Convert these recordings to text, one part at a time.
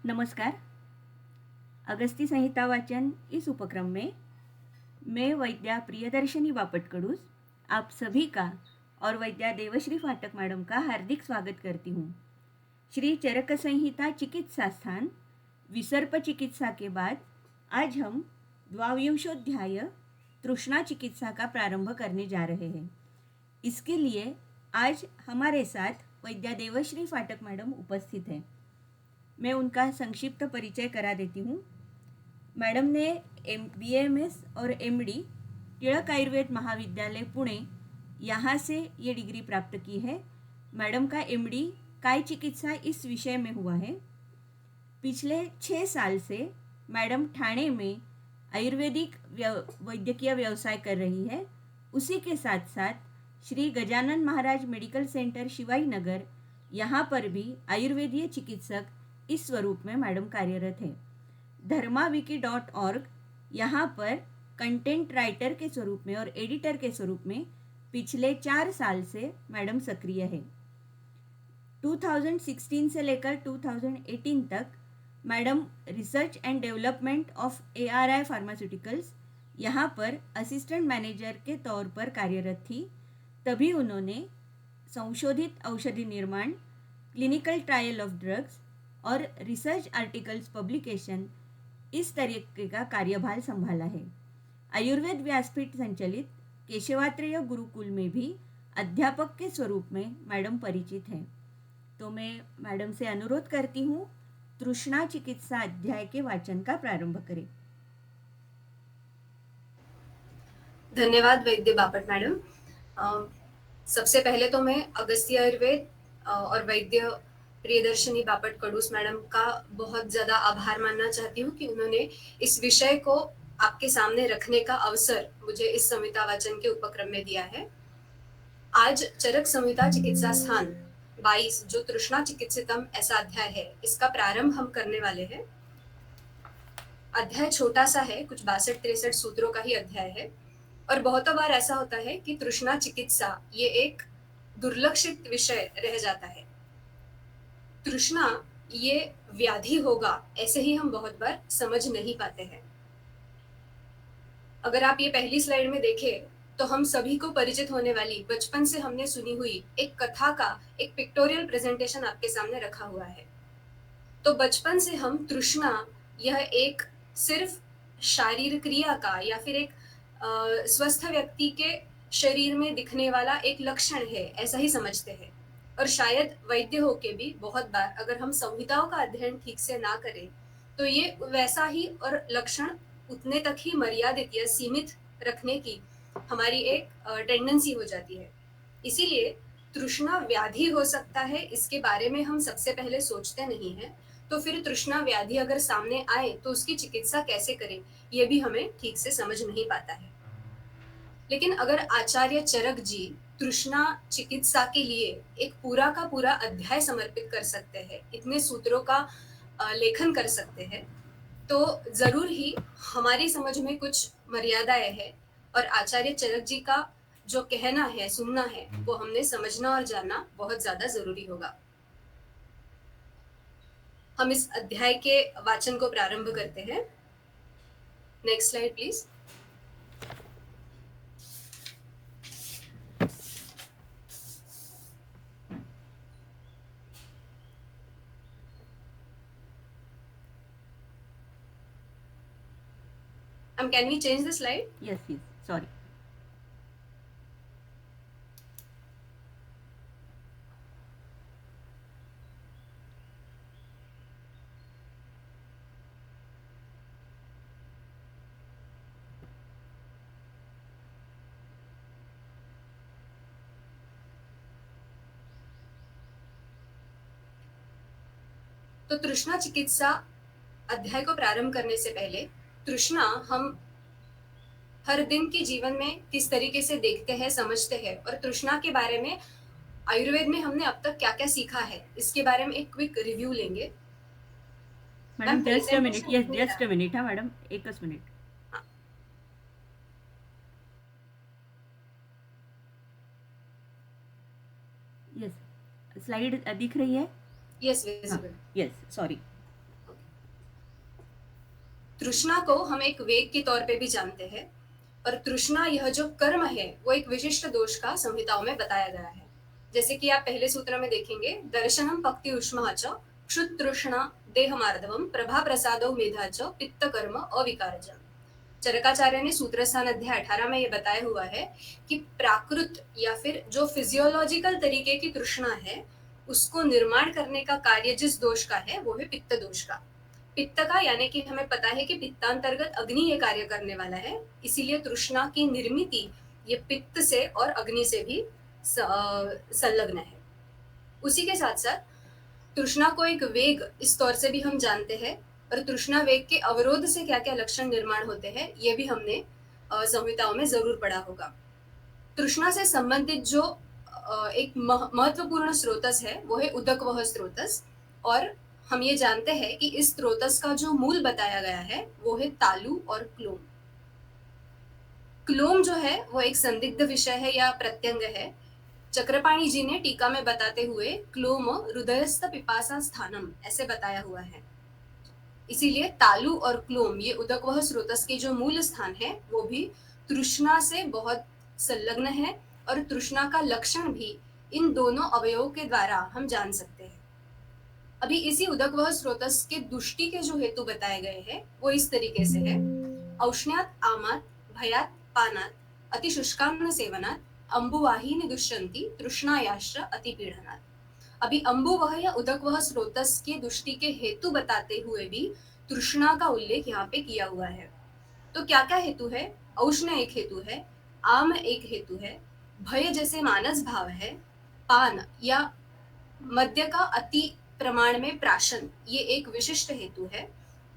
नमस्कार। अगस्ती संहिता वाचन इस उपक्रम में मैं वैद्या प्रियदर्शनी बापटकडूस आप सभी का और वैद्या देवश्री फाटक मैडम का हार्दिक स्वागत करती हूँ। श्री चरक संहिता चिकित्सा स्थान विसर्प चिकित्सा के बाद आज हम द्वाविंशोध्याय तृष्णा चिकित्सा का प्रारंभ करने जा रहे हैं। इसके लिए आज हमारे साथ वैद्या देवश्री फाटक मैडम उपस्थित हैं। मैं उनका संक्षिप्त परिचय करा देती हूँ। मैडम ने BAMS और MD टिळक आयुर्वेद महाविद्यालय पुणे यहाँ से ये डिग्री प्राप्त की है। मैडम का MD काय चिकित्सा इस विषय में हुआ है। पिछले 6 साल से मैडम ठाणे में आयुर्वेदिक वैद्यकीय व्यवसाय कर रही है। उसी के साथ साथ श्री गजानन महाराज मेडिकल सेंटर शिवाई नगर यहाँ पर भी आयुर्वेदीय चिकित्सक इस स्वरूप में मैडम कार्यरत है। dharmawiki.org यहाँ पर कंटेंट राइटर के स्वरूप में और एडिटर के स्वरूप में पिछले 4 साल से मैडम सक्रिय है। 2016 से लेकर 2018 तक madam research and development of ARI pharmaceuticals यहाँ पर असिस्टेंट मैनेजर के तौर पर कार्यरत थी। तभी उन्होंने संशोधित औषधि निर्माण, क्लिनिकल ट्रायल ऑफ ड्रग्स और रिसर्च आर्टिकल्स पब्लिकेशन इस तरीके का कार्यभार संभाला है। आयुर्वेद व्यासपीठ संचालित केशवात्रेय गुरुकुल में भी अध्यापक के स्वरूप में मैडम परिचित हैं। तो मैं मैडम से अनुरोध करती हूँ तृष्णा चिकित्सा अध्याय के वाचन का प्रारंभ करें। धन्यवाद वैद्य बापट मैडम। सबसे पहले तो मैं अगस्ती आयुर्वेद और वैद्य प्रियदर्शनी बापट कडूस मैडम का बहुत ज्यादा आभार मानना चाहती हूँ कि उन्होंने इस विषय को आपके सामने रखने का अवसर मुझे इस संहिता वाचन के उपक्रम में दिया है। आज चरक संहिता चिकित्सा स्थान 22 जो तृष्णा चिकित्सितम ऐसा अध्याय है, इसका प्रारंभ हम करने वाले हैं। अध्याय छोटा सा है, कुछ 62-63 सूत्रों का ही अध्याय है और बहुत बार ऐसा होता है कि तृष्णा चिकित्सा ये एक दुर्लक्षित विषय रह जाता है। तृष्णा ये व्याधि होगा ऐसे ही हम बहुत बार समझ नहीं पाते हैं। अगर आप ये पहली स्लाइड में देखें तो हम सभी को परिचित होने वाली बचपन से हमने सुनी हुई एक कथा का एक पिक्टोरियल प्रेजेंटेशन आपके सामने रखा हुआ है। तो बचपन से हम तृष्णा यह एक सिर्फ शारीरिक क्रिया का या फिर एक स्वस्थ व्यक्ति के शरीर में दिखने वाला एक लक्षण है ऐसा ही समझते हैं। और शायद वैद्य होके भी बहुत बार अगर हम संहिताओं का अध्ययन ठीक से ना करें तो ये वैसा ही और लक्षण उतने तक ही मर्यादित या सीमित रखने की हमारी एक टेंडेंसी हो जाती है। इसीलिए तृष्णा व्याधि हो सकता है इसके बारे में हम सबसे पहले सोचते नहीं हैं। तो फिर तृष्णा व्याधि अगर सामने आए तो उसकी चिकित्सा कैसे करें ये भी हमें ठीक से समझ नहीं पाता है। लेकिन अगर आचार्य चरक जी तृष्णा चिकित्सा के लिए एक पूरा का पूरा अध्याय समर्पित कर सकते हैं, इतने सूत्रों का लेखन कर सकते हैं, तो जरूर ही हमारी समझ में कुछ मर्यादाएं हैं और आचार्य चरक जी का जो कहना है, सुनना है, वो हमने समझना और जानना बहुत ज्यादा जरूरी होगा। हम इस अध्याय के वाचन को प्रारंभ करते हैं। Next slide please. Can we change the slide? Yes, sorry. तो तृष्णा चिकित्सा अध्याय को प्रारंभ करने से पहले तृष्णा हम हर दिन के जीवन में किस तरीके से देखते हैं, समझते हैं और तृष्णा के बारे में आयुर्वेद में हमने अब तक क्या क्या सीखा है इसके बारे में एक क्विक रिव्यू लेंगे। Madam just a minute, yes just a minute. हाँ मैडम, एकच मिनिट। यस, स्लाइड दिख रही है? Yes visible. Yes, sorry. तृष्णा को हम एक वेग के तौर पे भी जानते हैं, और तृष्णा यह जो कर्म है वो एक विशिष्ट दोष का संहिताओं में बताया गया है। जैसे कि आप पहले सूत्र में देखेंगे, दर्शनम पक्ति उष्मा च क्षुत तृष्णा देहमार्दवम प्रभा प्रसादो मेधा च पित्त कर्म अविकारजम। चरकाचार्य ने सूत्र स्थान अध्याय 18 में ये बताया हुआ है कि प्राकृत या फिर जो फिजियोलॉजिकल तरीके की तृष्णा है उसको निर्माण करने का कार्य जिस दोष का है वो है पित्त दोष का। पित्त का यानी कि हमें पता है कि पित्तांतर्गत अग्नि ये कार्य करने वाला है, इसीलिए तृष्णा की निर्मिति ये पित्त से और अग्नि से भी संलग्न है। उसी के साथ साथ तृष्णा को एक वेग इस तौर से भी हम जानते हैं, और तृष्णा वेग के अवरोध से क्या क्या लक्षण निर्माण होते हैं ये भी हमने संहिताओं में जरूर पढ़ा होगा। तृष्णा से संबंधित जो एक महत्वपूर्ण स्रोतस है वो है उदकवह स्रोतस, और हम ये जानते हैं कि इस स्रोतस का जो मूल बताया गया है वो है तालु और क्लोम। क्लोम जो है वो एक संदिग्ध विषय है या प्रत्यंग है। चक्रपाणी जी ने टीका में बताते हुए क्लोम हृदयस्थ पिपासा स्थानम ऐसे बताया हुआ है। इसीलिए तालु और क्लोम ये उदकवह स्रोतस के जो मूल स्थान है वो भी तृष्णा से बहुत संलग्न है, और तृष्णा का लक्षण भी इन दोनों अवयवों के द्वारा हम जान सकते हैं। अभी इसी उदकवह स्रोतस के दुष्टि के जो हेतु बताए गए हैं वो इस तरीके से है, औष्ण्यात आमात भयात पानात अतिशुष्कान्न सेवनात अम्बुवाहिनी दुष्यंती तृष्णायाश्च अतिपीड़नात। अभी अम्बुवह या उदकवह स्रोतस के दुष्टि के हेतु बताते हुए भी तृष्णा का उल्लेख यहाँ पे किया हुआ है। तो क्या क्या हेतु है? औष्ण्य एक हेतु है, आम एक हेतु है, भय जैसे मानस भाव है, पान या मद्य का अति प्रमाण में प्राशन ये एक विशिष्ट हेतु है,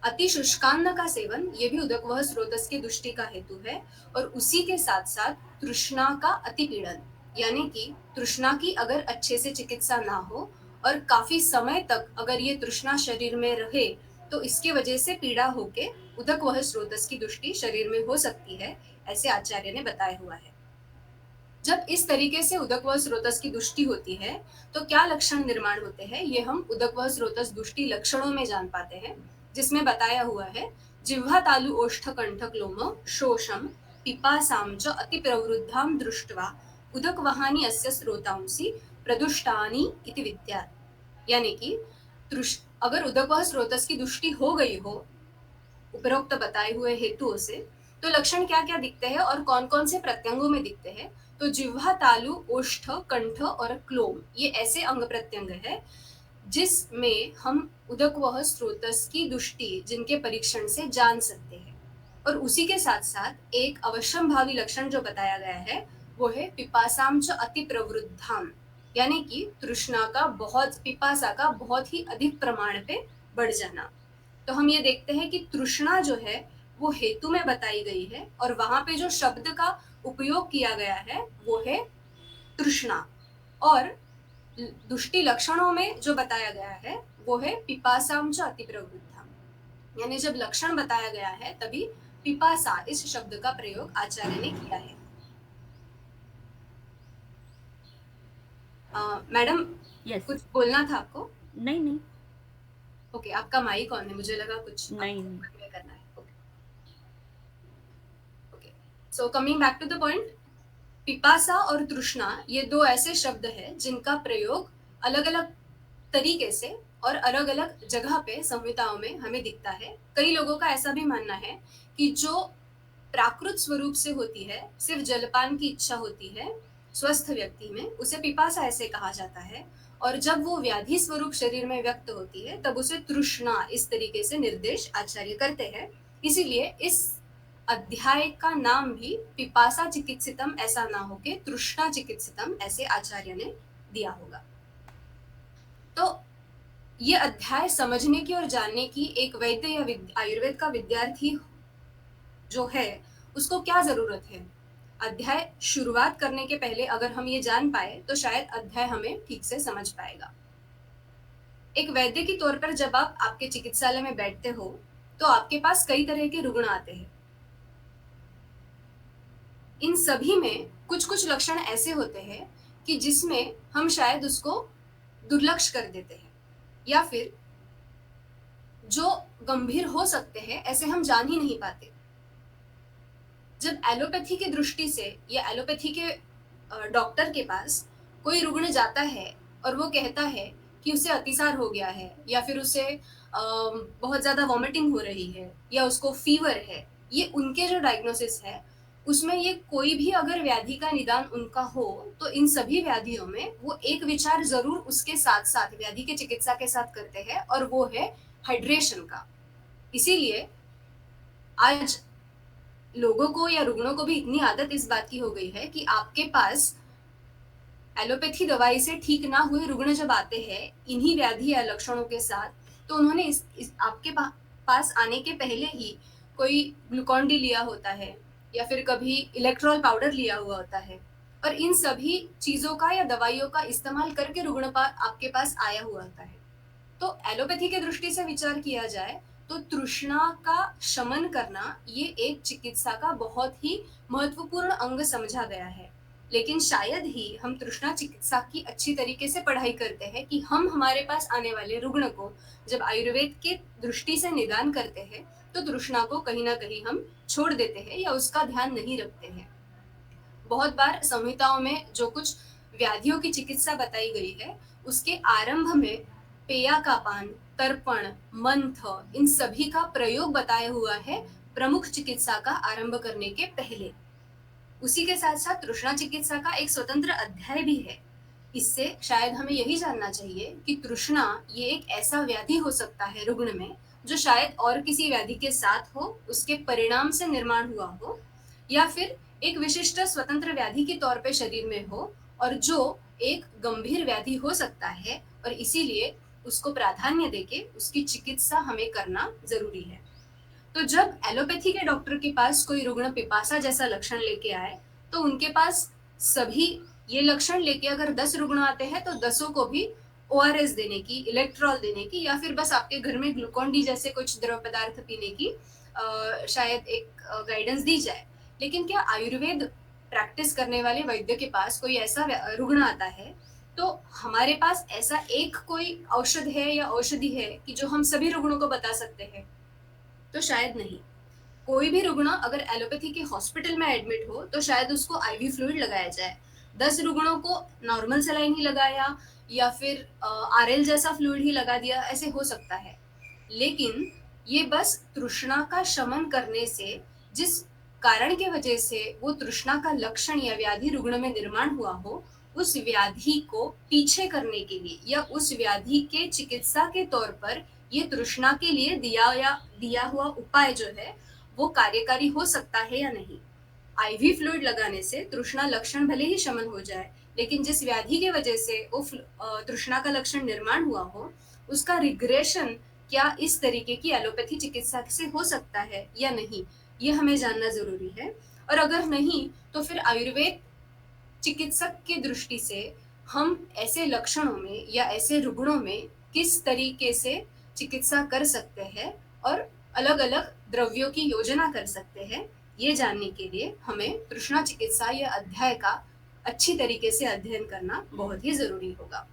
अति शुष्कान्न का सेवन ये भी उदकवह स्रोतस के दुष्टि का हेतु है, और उसी के साथ साथ तृष्णा का अतिपीड़न यानी कि तृष्णा की अगर अच्छे से चिकित्सा ना हो और काफी समय तक अगर ये तृष्णा शरीर में रहे तो इसके वजह से पीड़ा होके उदकवह स्रोतस की दुष्टि शरीर में हो सकती है, ऐसे आचार्य ने बताया हुआ है। जब इस तरीके से उदकवह स्रोतस की दुष्टि होती है तो क्या लक्षण निर्माण होते हैं ये हम उदकवह स्रोतस दुष्टि लक्षणों में जान पाते हैं, जिसमें बताया हुआ है, जिह्वा तालु ओष्ठ कंठ क्लोम शोषम पिपासाम च अति प्रवृद्धाम दृष्ट्वा उदकवहानि अस्य स्रोतांसि प्रदुष्टानि इति विद्यात्। यानी कि अगर उदकवह स्रोतस की दुष्टि हो गई हो उपरोक्त बताए हुए हेतुओं से तो लक्षण क्या क्या दिखते हैं और कौन कौन से प्रत्यंगों में दिखते हैं। तो जिह्वा तालु ओष्ठ कंठ और क्लोम ये ऐसे अंग प्रत्यंग है जिसमें हम उदकवह स्रोतस की दुष्टि जिनके परीक्षण से जान सकते हैं, और उसी के साथ साथ एक अवश्यंभावी लक्षण जो बताया गया है वो है पिपासाम च अति प्रवृद्धाम, यानी कि तृष्णा का बहुत पिपासा का बहुत ही अधिक प्रमाण पे बढ़ जाना। तो हम ये देखते हैं कि तृष्णा जो है वो हेतु में बताई गई है, और वहां पे जो शब्द का उपयोग किया गया है वो है तृष्णा, और दुष्टि लक्षणों में जो बताया गया है वो है पिपासाम च अति प्रवृद्धाम। यानी जब लक्षण बताया गया है तभी पिपासा इस शब्द का प्रयोग आचार्य ने किया है। Madam yes. कुछ बोलना था आपको? नहीं नहीं ओके, आपका माइक ऑन है, मुझे लगा कुछ नहीं करना है। Okay, so coming back to the point, पिपासा और तृष्णा ये दो ऐसे शब्द हैं जिनका प्रयोग अलग अलग तरीके से और अलग अलग जगह पे संहिताओं में हमें दिखता है। कई लोगों का ऐसा भी मानना है कि जो प्राकृत स्वरूप से होती है, सिर्फ जलपान की इच्छा होती है स्वस्थ व्यक्ति में, उसे पिपासा ऐसे कहा जाता है, और जब वो व्याधि स्वरूप शरीर में व्यक्त होती है तब उसे तृष्णा इस तरीके से निर्देश आचार्य करते हैं। इसीलिए इस अध्याय का नाम भी पिपासा चिकित्सितम ऐसा ना होके तृष्णा चिकित्सितम ऐसे आचार्य ने दिया होगा। तो ये अध्याय समझने की और जानने की एक वैद्य या आयुर्वेद का विद्यार्थी जो है उसको क्या जरूरत है। अध्याय शुरुआत करने के पहले अगर हम ये जान पाए तो शायद अध्याय हमें ठीक से समझ पाएगा। एक वैद्य के तौर पर जब आप आपके चिकित्सालय में बैठते हो तो आपके पास कई तरह के रुग्ण आते हैं। इन सभी में कुछ कुछ लक्षण ऐसे होते हैं कि जिसमें हम शायद उसको दुर्लक्ष्य कर देते हैं, या फिर जो गंभीर हो सकते हैं, ऐसे हम जान ही नहीं पाते। जब एलोपैथी की दृष्टि से या एलोपैथी के डॉक्टर के पास कोई रुग्ण जाता है और वो कहता है कि उसे अतिसार हो गया है या फिर उसे बहुत ज़्यादा वॉमिटिंग हो रही है या उसको फीवर है, ये उनके जो डायग्नोसिस है, उसमें ये कोई भी अगर व्याधि का निदान उनका हो, तो इन सभी व्याधियों में वो एक विचार ज़रूर उसके साथ-साथ व्याधि की चिकित्सा के साथ करते हैं और वो है हाइड्रेशन का। इसीलिए आज लोगों को या रुग्णों को भी इतनी आदत इस बात की हो गई है कि आपके पास एलोपैथी दवाई से ठीक ना हुए रुग्ण जब आते हैं इन्हीं व्याधि या लक्षणों के साथ, तो उन्होंने इस आपके पास आने के पहले ही कोई ग्लूकॉन डी लिया होता है या फिर कभी इलेक्ट्रॉल पाउडर लिया हुआ होता है और इन सभी चीज़ों का या दवाइयों का इस्तेमाल करके रुग्ण आपके पास आया हुआ होता है। तो एलोपैथी के दृष्टि से विचार किया जाए तो तृष्णा का शमन करना ये एक चिकित्सा का बहुत ही महत्वपूर्ण अंग समझा गया है। लेकिन शायद ही हम तृष्णा चिकित्सा की अच्छी तरीके से पढ़ाई करते हैं कि हम हमारे पास आने वाले रुग्ण को जब आयुर्वेद के दृष्टि से निदान करते हैं तो तृष्णा को कहीं ना कहीं हम छोड़ देते हैं या उसका ध्यान नहीं रखते हैं। बहुत बार संहिताओं में जो कुछ व्याधियों की चिकित्सा बताई गई है उसके आरंभ में पेया का पान, तर्पण, मंथ इन सभी का प्रयोग बताया हुआ है प्रमुख चिकित्सा का आरंभ करने के पहले। उसी के साथ साथ तृष्णा चिकित्सा का एक स्वतंत्र अध्याय भी है। इससे शायद हमें यही जानना चाहिए कि तृष्णा ये एक ऐसा व्याधि हो सकता है रुग्ण में जो शायद और किसी व्याधि के साथ हो, उसके परिणाम से निर्माण हुआ हो या फिर एक विशिष्ट स्वतंत्र व्याधि के तौर पे शरीर में हो और जो एक गंभीर व्याधि हो सकता है और इसीलिए उसको प्राधान्य देके उसकी चिकित्सा हमें करना जरूरी है। तो जब एलोपैथी के डॉक्टर के पास कोई रुग्ण पिपासा जैसा लक्षण लेके आए तो उनके पास सभी ये लक्षण लेके अगर 10 रुग्ण आते हैं तो 10 को भी ओआरएस देने की, इलेक्ट्रॉल देने की या फिर बस आपके घर में ग्लूकोन डी जैसे कुछ द्रव पदार्थ पीने की शायद एक गाइडेंस दी जाए। लेकिन क्या आयुर्वेद प्रैक्टिस करने वाले वैद्य के पास कोई ऐसा रुग्ण आता है तो हमारे पास ऐसा एक कोई औषध है या औषधि है कि जो हम सभी रुग्णों को बता सकते हैं? तो शायद नहीं। कोई भी रुग्ण अगर एलोपैथी के हॉस्पिटल में एडमिट हो तो शायद उसको आईवी फ्लूइड लगाया जाए। 10 रुग्णों को नॉर्मल सलाइन ही लगाया या फिर आरएल जैसा फ्लूइड ही लगा दिया, ऐसे हो सकता है। लेकिन ये बस तृष्णा का शमन करने से जिस कारण के वजह से वो तृष्णा का लक्षण या व्याधि रुग्ण में निर्माण हुआ हो, उस व्याधि को पीछे करने के लिए या उस व्याधि के चिकित्सा के तौर पर ये तृष्णा के लिए दिया हुआ उपाय जो है वो कार्यकारी हो सकता है या नहीं। आईवी फ्लूइड लगाने से तृष्णा लक्षण भले ही शमन हो जाए, लेकिन जिस व्याधि के वजह से वो तृष्णा का लक्षण निर्माण हुआ हो उसका रिग्रेशन क्या इस तरीके की एलोपैथी चिकित्सा से हो सकता है या नहीं, ये हमें जानना जरूरी है। और अगर नहीं तो फिर आयुर्वेद चिकित्सक की दृष्टि से हम ऐसे लक्षणों में या ऐसे रुग्णों में किस तरीके से चिकित्सा कर सकते हैं और अलग अलग द्रव्यों की योजना कर सकते हैं, ये जानने के लिए हमें तृष्णा चिकित्सा या अध्याय का अच्छी तरीके से अध्ययन करना बहुत ही जरूरी होगा।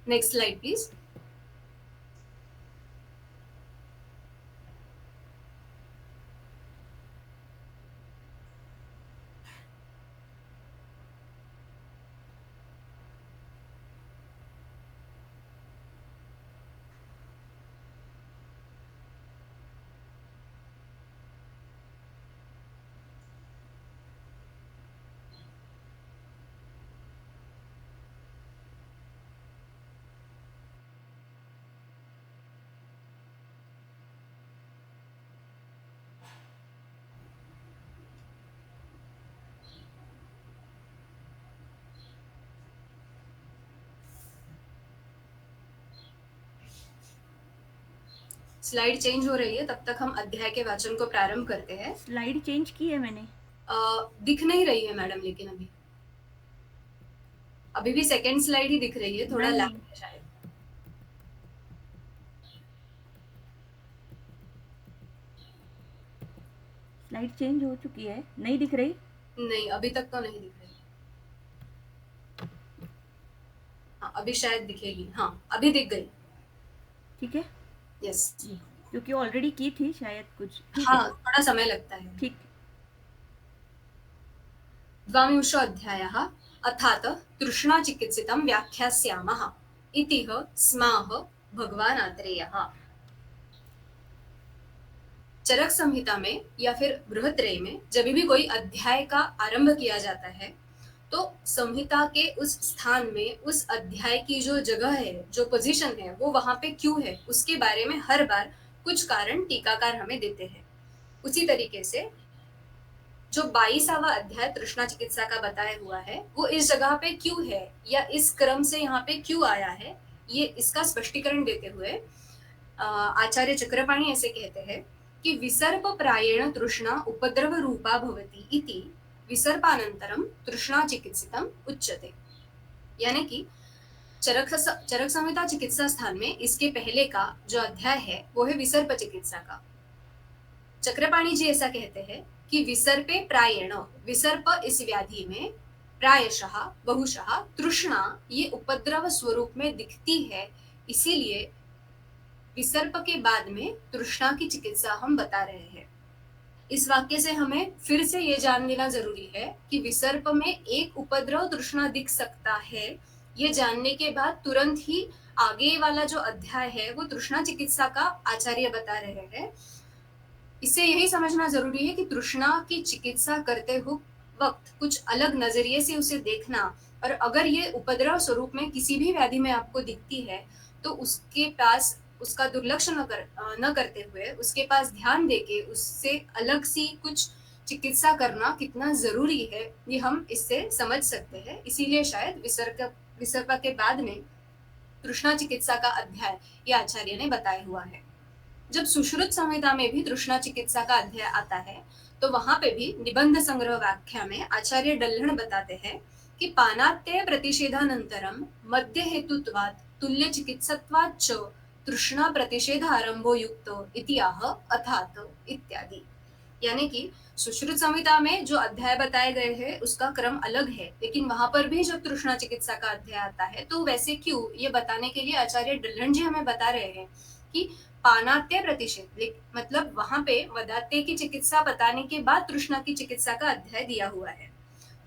Next slide please. Slide change हो रही है, तब तक हम अध्याय के वाचन को प्रारंभ करते हैं। स्लाइड चेंज की है मैंने। दिख नहीं रही है मैडम, लेकिन अभी अभी भी सेकंड स्लाइड ही दिख रही है, थोड़ा नहीं। लैग है शायद। स्लाइड चेंज हो चुकी है, नहीं दिख रही। नहीं, अभी तक तो नहीं दिख रही। हाँ, अभी शायद दिखेगी। हाँ, अभी दिख गई। ठीक है। यस। जी, क्योंकि ऑलरेडी की थी शायद कुछ, ठीक है। हाँ, थोड़ा समय लगता है। ठीक। द्वाविंशोऽध्यायः अथात तृष्णाचिकित्सितं व्याख्यास्यामः इतिह स्माह भगवान आत्रेयः। चरक संहिता में या फिर बृहत्रय में जब भी कोई अध्याय का आरंभ किया जाता है तो संहिता के उस स्थान में उस अध्याय की जो जगह है, जो पोजीशन है, वो वहां पे क्यों है, उसके बारे में हर बार कुछ कारण टीकाकार हमें देते हैं। उसी तरीके से जो 22वां अध्याय तृष्णा चिकित्सा का बताया हुआ है वो इस जगह पे क्यों है या इस क्रम से यहाँ पे क्यों आया है, ये इसका स्पष्टीकरण देते हुए आचार्य चक्रपाणी ऐसे कहते हैं कि विसर्प प्रायेण तृष्णा उपद्रव रूपा भवति इति विसर्पानंतरम तृष्णा चिकित्सितम उच्यते। यानी कि चरक संहिता चिकित्सा स्थान में इसके पहले का जो अध्याय है वो है विसर्प चिकित्सा का। चक्रपाणी जी ऐसा कहते हैं कि विसर्पे प्रायेण, विसर्प इस व्याधि में प्रायशः बहुशः तृष्णा ये उपद्रव स्वरूप में दिखती है, इसीलिए विसर्प के बाद में तृष्णा की चिकित्सा हम बता रहे हैं। इस वाक्य से हमें फिर से ये जान लेना जरूरी है कि विसर्प में एक उपद्रव तृष्णा दिख सकता है, ये जानने के बाद तुरंत ही आगे वाला जो अध्याय है वो तृष्णा चिकित्सा का आचार्य बता रहे हैं। इससे यही समझना जरूरी है कि तृष्णा की चिकित्सा करते वक्त कुछ अलग नजरिए से उसे देखना, और अगर ये उपद्रव स्वरूप में किसी भी व्याधि में आपको दिखती है तो उसके पास उसका दुर्लक्ष्य न करते हुए उसके पास ध्यान देके उससे अलग सी कुछ चिकित्सा करना कितना जरूरी है ये हम इससे समझ सकते हैं। इसीलिए शायद विसर्ग के बाद में तृष्णा चिकित्सा का अध्याय ये आचार्य ने बताया हुआ है। जब सुश्रुत संहिता में भी तृष्णा चिकित्सा का अध्याय आता है तो वहां पे भी निबंध संग्रह व्याख्या में आचार्य डल्हण बताते हैं कि पानात्यय प्रतिषेधानंतरम मध्य हेतुत्वात् तुल्य चिकित्सत्वात् च तृष्णा प्रतिषेध आरंभो युक्तो इतिहाह अथात इत्यादि। यानी कि सुश्रुत संहिता में जो अध्याय बताए गए हैं उसका क्रम अलग है, लेकिन वहां पर भी जब तृष्णा चिकित्सा का अध्याय आता है तो वैसे क्यों ये बताने के लिए आचार्य डल्हण जी हमें बता रहे हैं कि पानात्य प्रतिषेध, मतलब वहां पे वदात्य की चिकित्सा बताने के बाद तृष्णा की चिकित्सा का अध्याय दिया हुआ है।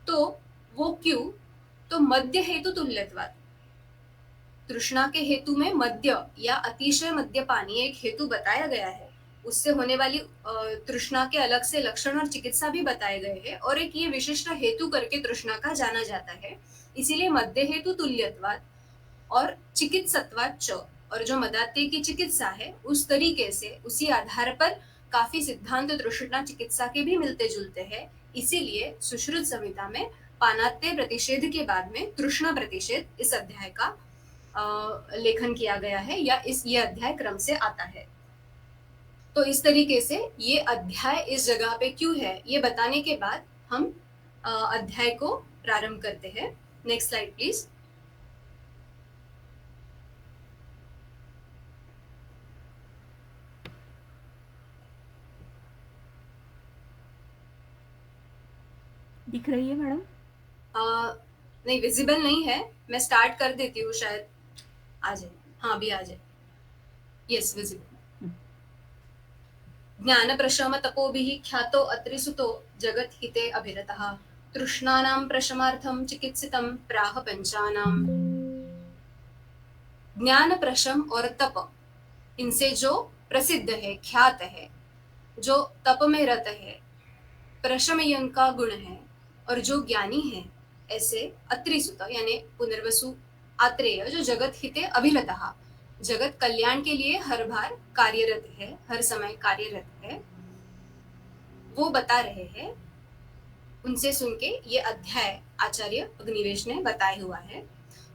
तो वो क्यों, तो मध्य हेतु तुल्यत्वात्, तृष्णा के हेतु में मध्य या अतिशय मद्यपानी एक हेतु बताया गया है, उससे होने वाली तृष्णा के अलग से लक्षण और चिकित्सा भी बताए गए हैं, और एक ये विशिष्ट हेतु करके तृष्णा का जाना जाता है। इसीलिए मध्य हेतु तुल्यत्वात् और चिकित्सत्वात् च, और जो मदात्य की चिकित्सा है उस तरीके से उसी आधार पर काफी सिद्धांत तृष्णा चिकित्सा के भी मिलते जुलते हैं। इसीलिए सुश्रुत संहिता में पानात्य प्रतिषेध के बाद में तृष्णा प्रतिषेध इस अध्याय का लेखन किया गया है या ये अध्याय क्रम से आता है। तो इस तरीके से ये अध्याय इस जगह पे क्यों है ये बताने के बाद हम अध्याय को प्रारंभ करते हैं। Next slide please. दिख रही है मैडम? नहीं, विजिबल नहीं है, मैं स्टार्ट कर देती हूँ, शायद आ जाए। हाँ, अभी आ जाए। Yes, visible. ज्ञान प्रशम तपोभिः ख्यातो अत्रिसुतो जगत हिते अभिरतः तृष्णानां प्रशमार्थं चिकित्सितं प्राह पंचानाम। ज्ञान प्रशम और तप, इनसे जो प्रसिद्ध है, ख्यात है, जो तप में रत है, प्रशम इनका गुण है, और जो ज्ञानी है, ऐसे अत्रिसुत यानी पुनर्वसु आत्रेय जो जगत हिते अभिरतः, जगत कल्याण के लिए हर बार कार्यरत है, हर समय कार्यरत है, वो बता रहे हैं। उनसे सुन के ये अध्याय आचार्य अग्निवेश ने बताया हुआ है।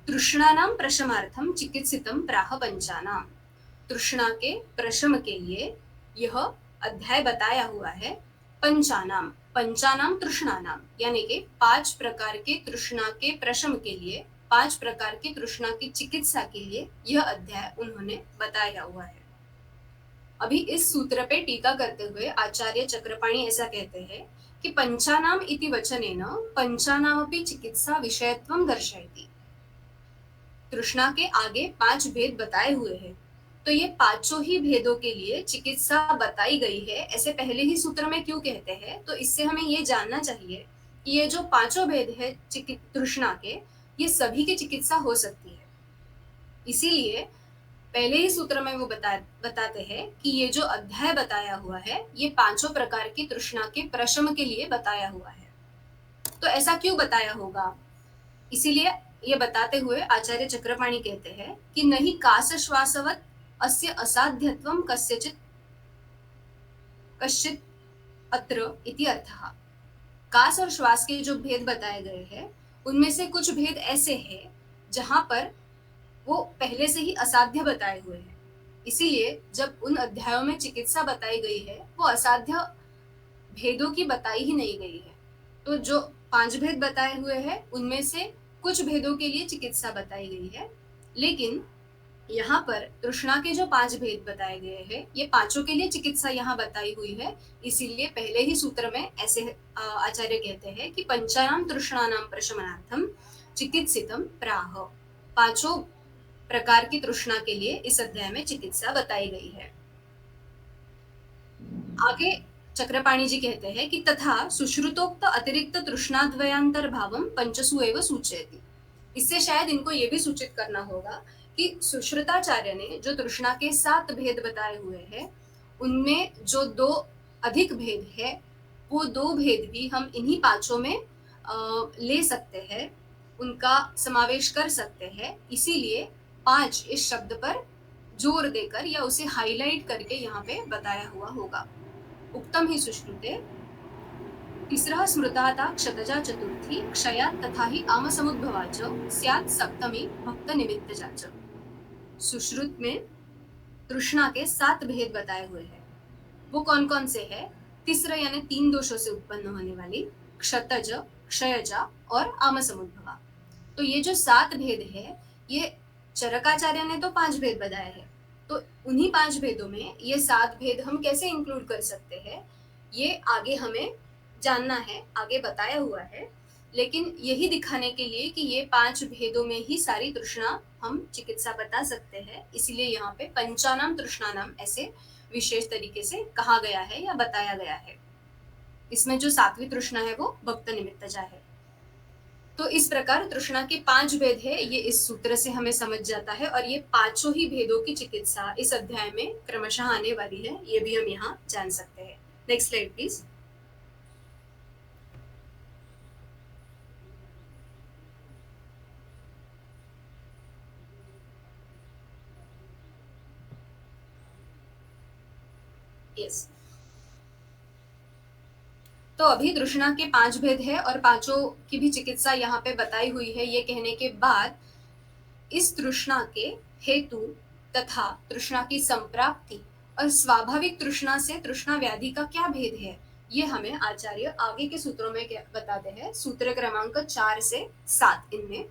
तृष्णानाम प्रशमार्थम चिकित्सितम प्राह पंचानाम, तृष्णा के प्रशम के लिए यह अध्याय बताया हुआ है। पंचानाम, पंचानाम तृष्णानाम, यानी कि 5 प्रकार के तृष्णा के प्रशम के लिए, 5 प्रकार की तृष्णा की चिकित्सा के लिए यह अध्याय उन्होंने बताया हुआ है। अभी इस सूत्र पे टीका करते हुए आचार्य चक्रपाणी ऐसा कहते हैं कि पंचानाम इति वचनेन पंचानामपि चिकित्सा विषयत्वं दर्शयति। तृष्णा के आगे 5 भेद बताए हुए हैं, तो ये पांचों ही भेदों के लिए चिकित्सा बताई गई है, ऐसे पहले ही सूत्र में क्यों कहते हैं? तो इससे हमें ये जानना चाहिए कि ये जो पांचों भेद है तृष्णा के, ये सभी की चिकित्सा हो सकती है। इसीलिए पहले ही सूत्र में वो बताते हैं कि ये जो अध्याय बताया हुआ है, ये पांचों प्रकार की तृष्णा के प्रशम के लिए बताया हुआ है। तो ऐसा क्यों बताया होगा? इसीलिए ये बताते हुए आचार्य चक्रपाणि कहते हैं कि नहीं कास श्वासवत अस्य असाध्यत्वं कश्चित अत्र इति अर्थः। कास और श्वास के जो भेद बताए गए हैं, उनमें से कुछ भेद ऐसे हैं जहां पर वो पहले से ही असाध्य बताए हुए हैं। इसीलिए जब उन अध्यायों में चिकित्सा बताई गई है, वो असाध्य भेदों की बताई ही नहीं गई है। तो जो 5 भेद बताए हुए हैं, उनमें से कुछ भेदों के लिए चिकित्सा बताई गई है, लेकिन यहाँ पर तृष्णा के जो 5 भेद बताए गए हैं, ये पांचों के लिए चिकित्सा यहाँ बताई हुई है। इसीलिए पहले ही सूत्र में ऐसे आचार्य कहते हैं कि पंचानाम तृष्णानाम प्रशमनार्थम चिकित्सितम प्राह। पांचों प्रकार की तृष्णा के लिए इस अध्याय में चिकित्सा बताई गई है। आगे चक्रपाणि जी कहते हैं कि तथा सुश्रुतोक्त अतिरिक्त तृष्णाद्वयांतर भावम पंचसु एव सूचयति। इससे शायद इनको ये भी सूचित करना होगा कि सुश्रुताचार्य ने जो तृष्णा के 7 भेद बताए हुए हैं, उनमें जो 2 अधिक भेद है, वो 2 भेद भी हम इन्हीं पांचों में ले सकते हैं, उनका समावेश कर सकते हैं। इसीलिए 5 इस शब्द पर जोर देकर या उसे हाईलाइट करके यहाँ पे बताया हुआ होगा। उक्तम ही सुश्रुते तिस्रः स्मृताता क्षतजा चतुर्थी क्षयात् तथा ही आमसमुद्भवा च स्यात् सप्तमी भक्त निमित्तजा च। सुश्रुत में तृष्णा के 7 भेद बताए हुए हैं। वो कौन कौन से है? तीसरा यानी 3 दोषों से उत्पन्न होने वाली, क्षतज, क्षयजा और आमसमुद्भवा। तो ये जो 7 भेद है, ये चरकाचार्य ने तो 5 भेद बताए हैं। तो उन्हीं 5 भेदों में ये 7 भेद हम कैसे इंक्लूड कर सकते हैं, ये आगे हमें जानना है, आगे बताया हुआ है। लेकिन यही दिखाने के लिए कि ये 5 भेदों में ही सारी तृष्णा हम चिकित्सा बता सकते हैं, इसीलिए यहाँ पे पंचानाम तृष्णानाम ऐसे विशेष तरीके से कहा गया है या बताया गया है। इसमें जो 7वीं तृष्णा है वो भक्त निमित्तजा है। तो इस प्रकार तृष्णा के 5 भेद है, ये इस सूत्र से हमें समझ जाता है, और ये पांचों ही भेदों की चिकित्सा इस अध्याय में क्रमशः आने वाली है, ये भी हम यहाँ जान सकते हैं। Next slide please. यस, तो अभी तृष्णा के 5 भेद है और पांचों की भी चिकित्सा यहाँ पे बताई हुई है। ये कहने के बाद इस तृष्णा के हेतु तथा तृष्णा की संप्राप्ति और स्वाभाविक तृष्णा से तृष्णा व्याधि का क्या भेद है, ये हमें आचार्य आगे के सूत्रों में बताते हैं। सूत्र क्रमांक 4 से 7 इनमें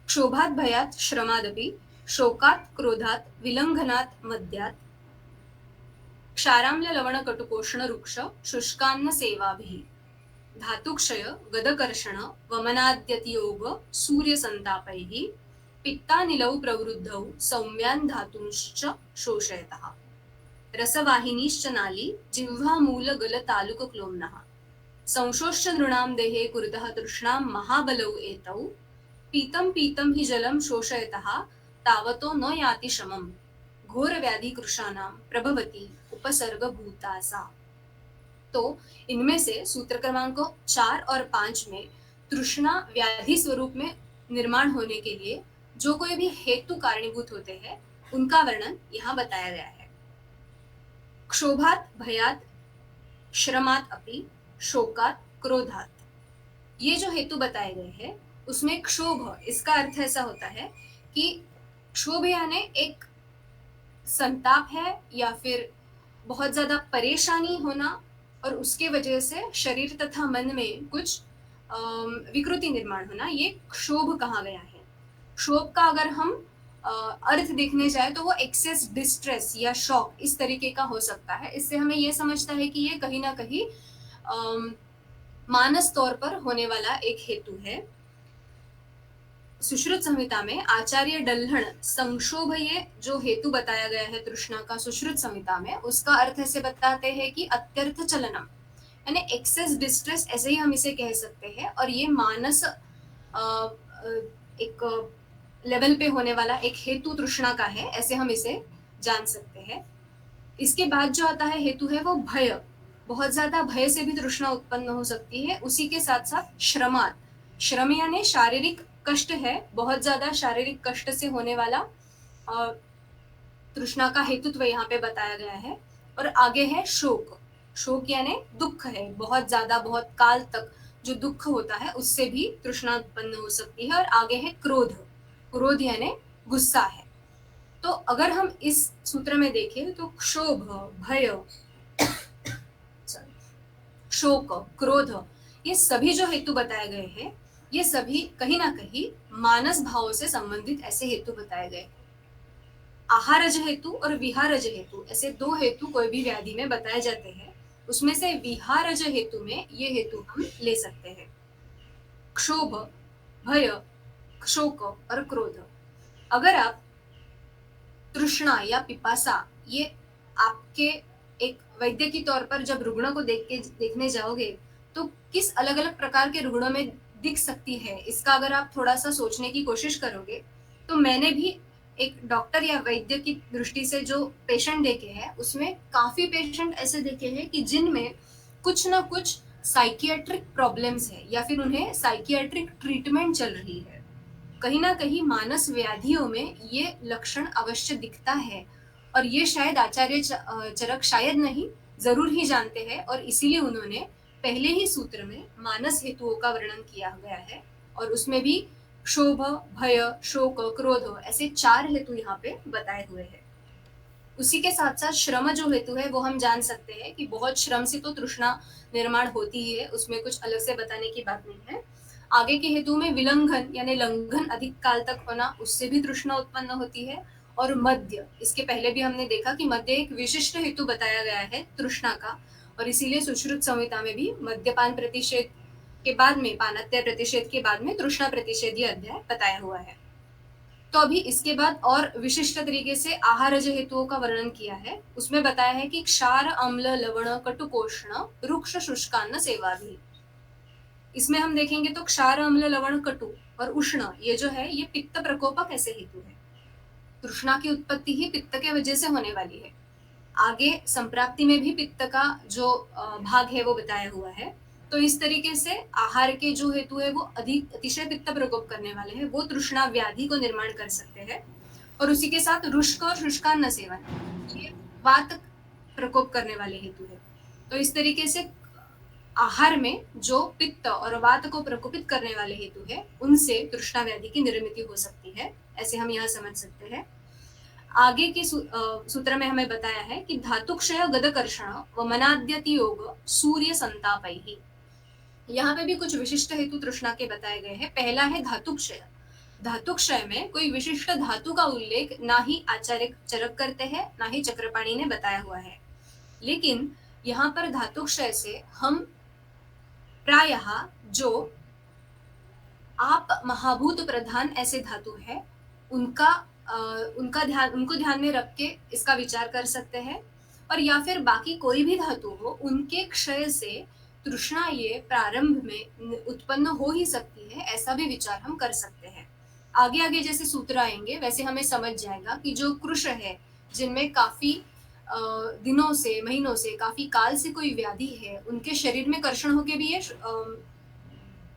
क्षोभात भयात श्रमादपि शोकात क्रोधात विलंघनात मद्यात क्षाराम्ल लवण कटुपोषण वृक्ष शुष्कान्न सेवाभिः धातुक्षय गदकर्षण वमनाद्यतियोग सूर्य संतापैः पित्तानिलौ प्रवृद्धौ सौम्यान् धातुंश्च शोषयतः रसवाहिनीश्च नाली जिह्वामूल गलतालुक क्लोम्नः संशोष्य नृणां देहे कुरुतः तृष्णां महाबलौ एतौ पीतं पीतं हि जलं शोषयतः तावतो न याति शमम् घोर व्याधि कृशानां प्रभवति उपसर्ग भूतासा। तो इनमें से सूत्र क्रमांक 4 और 5 में तृष्णा व्याधि स्वरूप में निर्माण होने के लिए जो कोई भी हेतु कारणीभूत होते हैं, उनका वर्णन यहाँ बताया गया है। क्षोभात भयात श्रमात अपि शोकात क्रोधात, ये जो हेतु बताए गए हैं उसमें क्षोभ, इसका अर्थ ऐसा होता है कि क्षोभ यानी एक संताप है या फिर बहुत ज्यादा परेशानी होना, और उसके वजह से शरीर तथा मन में कुछ विकृति निर्माण होना, ये क्षोभ कहा गया है। क्षोभ का अगर हम अर्थ देखने जाए तो वो एक्सेस डिस्ट्रेस या शॉक इस तरीके का हो सकता है। इससे हमें ये समझता है कि ये कहीं ना कहीं मानस तौर पर होने वाला एक हेतु है। सुश्रुत संहिता में आचार्य डल्हण संक्षोभ, ये जो हेतु बताया गया है तृष्णा का सुश्रुत संहिता में, उसका अर्थ ऐसे बताते हैं कि अत्यर्थ चलनम, यानी एक्सेस डिस्ट्रेस, ऐसे ही हम इसे कह सकते हैं। और ये मानस एक लेवल पे होने वाला एक हेतु तृष्णा का है, ऐसे हम इसे जान सकते हैं। इसके बाद जो आता है हेतु है वो भय। बहुत ज्यादा भय से भी तृष्णा उत्पन्न हो सकती है। उसी के साथ साथ श्रमात, श्रम यानी शारीरिक कष्ट है, बहुत ज्यादा शारीरिक कष्ट से होने वाला तृष्णा का हेतुत्व यहाँ पे बताया गया है। और आगे है शोक। शोक यानी दुख है, बहुत ज्यादा बहुत काल तक जो दुख होता है उससे भी तृष्णा उत्पन्न हो सकती है। और आगे है क्रोध। क्रोध यानी गुस्सा है। तो अगर हम इस सूत्र में देखें तो क्षोभ, भय, शोक, क्रोध, ये सभी जो हेतु बताए गए हैं, ये सभी कहीं ना कहीं मानस भाव से संबंधित ऐसे हेतु बताए गए। आहारज हेतु और विहारज हेतु, ऐसे दो हेतु कोई भी व्याधि में बताए जाते हैं। उसमें से विहारज हेतु में ये हेतु हम ले सकते हैं। क्षोभ, भय, शोक और क्रोध। अगर आप तृष्णा या पिपासा, ये आपके एक वैद्य के तौर पर जब रुग्ण को देखने जाओगे तो किस अलग अलग प्रकार के रुग्णों में दिख सकती है, इसका अगर आप थोड़ा सा सोचने की कोशिश करोगे तो मैंने भी एक डॉक्टर या वैद्य की दृष्टि से जो पेशेंट देखे हैं उसमें काफी पेशेंट ऐसे देखे हैं कि जिनमें कुछ ना कुछ साइकियाट्रिक प्रॉब्लम्स है या फिर उन्हें साइकियाट्रिक ट्रीटमेंट चल रही है। कहीं ना कहीं मानस व्याधियों में ये लक्षण अवश्य दिखता है। और ये शायद आचार्य चरक शायद नहीं, जरूर ही जानते हैं, और इसीलिए उन्होंने पहले ही सूत्र में मानस हेतुओं का वर्णन किया गया है। और उसमें भी क्षोभ, भय, शोक, क्रोध, ऐसे 4 हेतु यहाँ पे बताए हुए हैं। उसी के साथ साथ श्रम जो हेतु है वो हम जान सकते हैं कि बहुत श्रम से तो तृष्णा निर्माण होती ही है, उसमें कुछ अलग से बताने की बात नहीं है। आगे के हेतु में विलंघन यानी लंघन अधिक काल तक होना, उससे भी तृष्णा उत्पन्न होती है। और मद्य, इसके पहले भी हमने देखा कि मद्य एक विशिष्ट हेतु बताया गया है तृष्णा का, और इसीलिए सुश्रुत संहिता में भी मद्यपान प्रतिषेध के बाद में, पानात्य प्रतिषेध के बाद में तृष्णा प्रतिषेधीय अध्याय बताया हुआ है। तो अभी इसके बाद और विशिष्ट तरीके से आहारज हेतुओं का वर्णन किया है। उसमें बताया है कि क्षार, अम्ल, लवण, कटुकोष्ण, रुक्ष, शुष्कान्न सेवा भी। इसमें हम देखेंगे तो क्षार, अम्ल, लवण, कटु और उष्ण, ये जो है ये पित्त प्रकोपक ऐसे हेतु है। तृष्णा की उत्पत्ति ही पित्त के वजह से होने वाली है। आगे संप्राप्ति में भी पित्त का जो भाग है वो बताया हुआ है। तो इस तरीके से आहार के जो हेतु है वो अधिक अतिशय पित्त प्रकोप करने वाले हैं, वो तृष्णा व्याधि को निर्माण कर सकते हैं। और उसी के साथ रुष्क और शुष्कान्न सेवन, ये वात प्रकोप करने वाले हेतु है। तो इस तरीके से आहार में जो पित्त और वात को प्रकोपित करने वाले हेतु है उनसे तृष्णा व्याधि की निर्मिति हो सकती है, ऐसे हम यहाँ समझ सकते हैं। आगे के सूत्र में हमें बताया है कि धातुक्षय, गदकर्षण, वमनाद्यति योग, सूर्य संतापैहि। यहाँ पे भी कुछ विशिष्ट हेतु तृष्णा के बताए गए हैं। पहला है धातुक्षय। धातुक्षय में कोई विशिष्ट धातु का उल्लेख ना ही आचार्य चरक करते हैं ना ही चक्रपाणी ने बताया हुआ है, लेकिन यहाँ पर धातुक्षय से हम प्रायः जो आप महाभूत प्रधान ऐसे धातु है उनको ध्यान में रख के इसका विचार कर सकते हैं। और या फिर बाकी कोई भी धातु हो, उनके क्षय से तृष्णा ये प्रारंभ में उत्पन्न हो ही सकती है, ऐसा भी विचार हम कर सकते हैं। आगे आगे जैसे सूत्र आएंगे वैसे हमें समझ जाएगा कि जो कृश है, जिनमें काफी दिनों से, महीनों से, काफी काल से कोई व्याधि है, उनके शरीर में कर्षण होके भी ये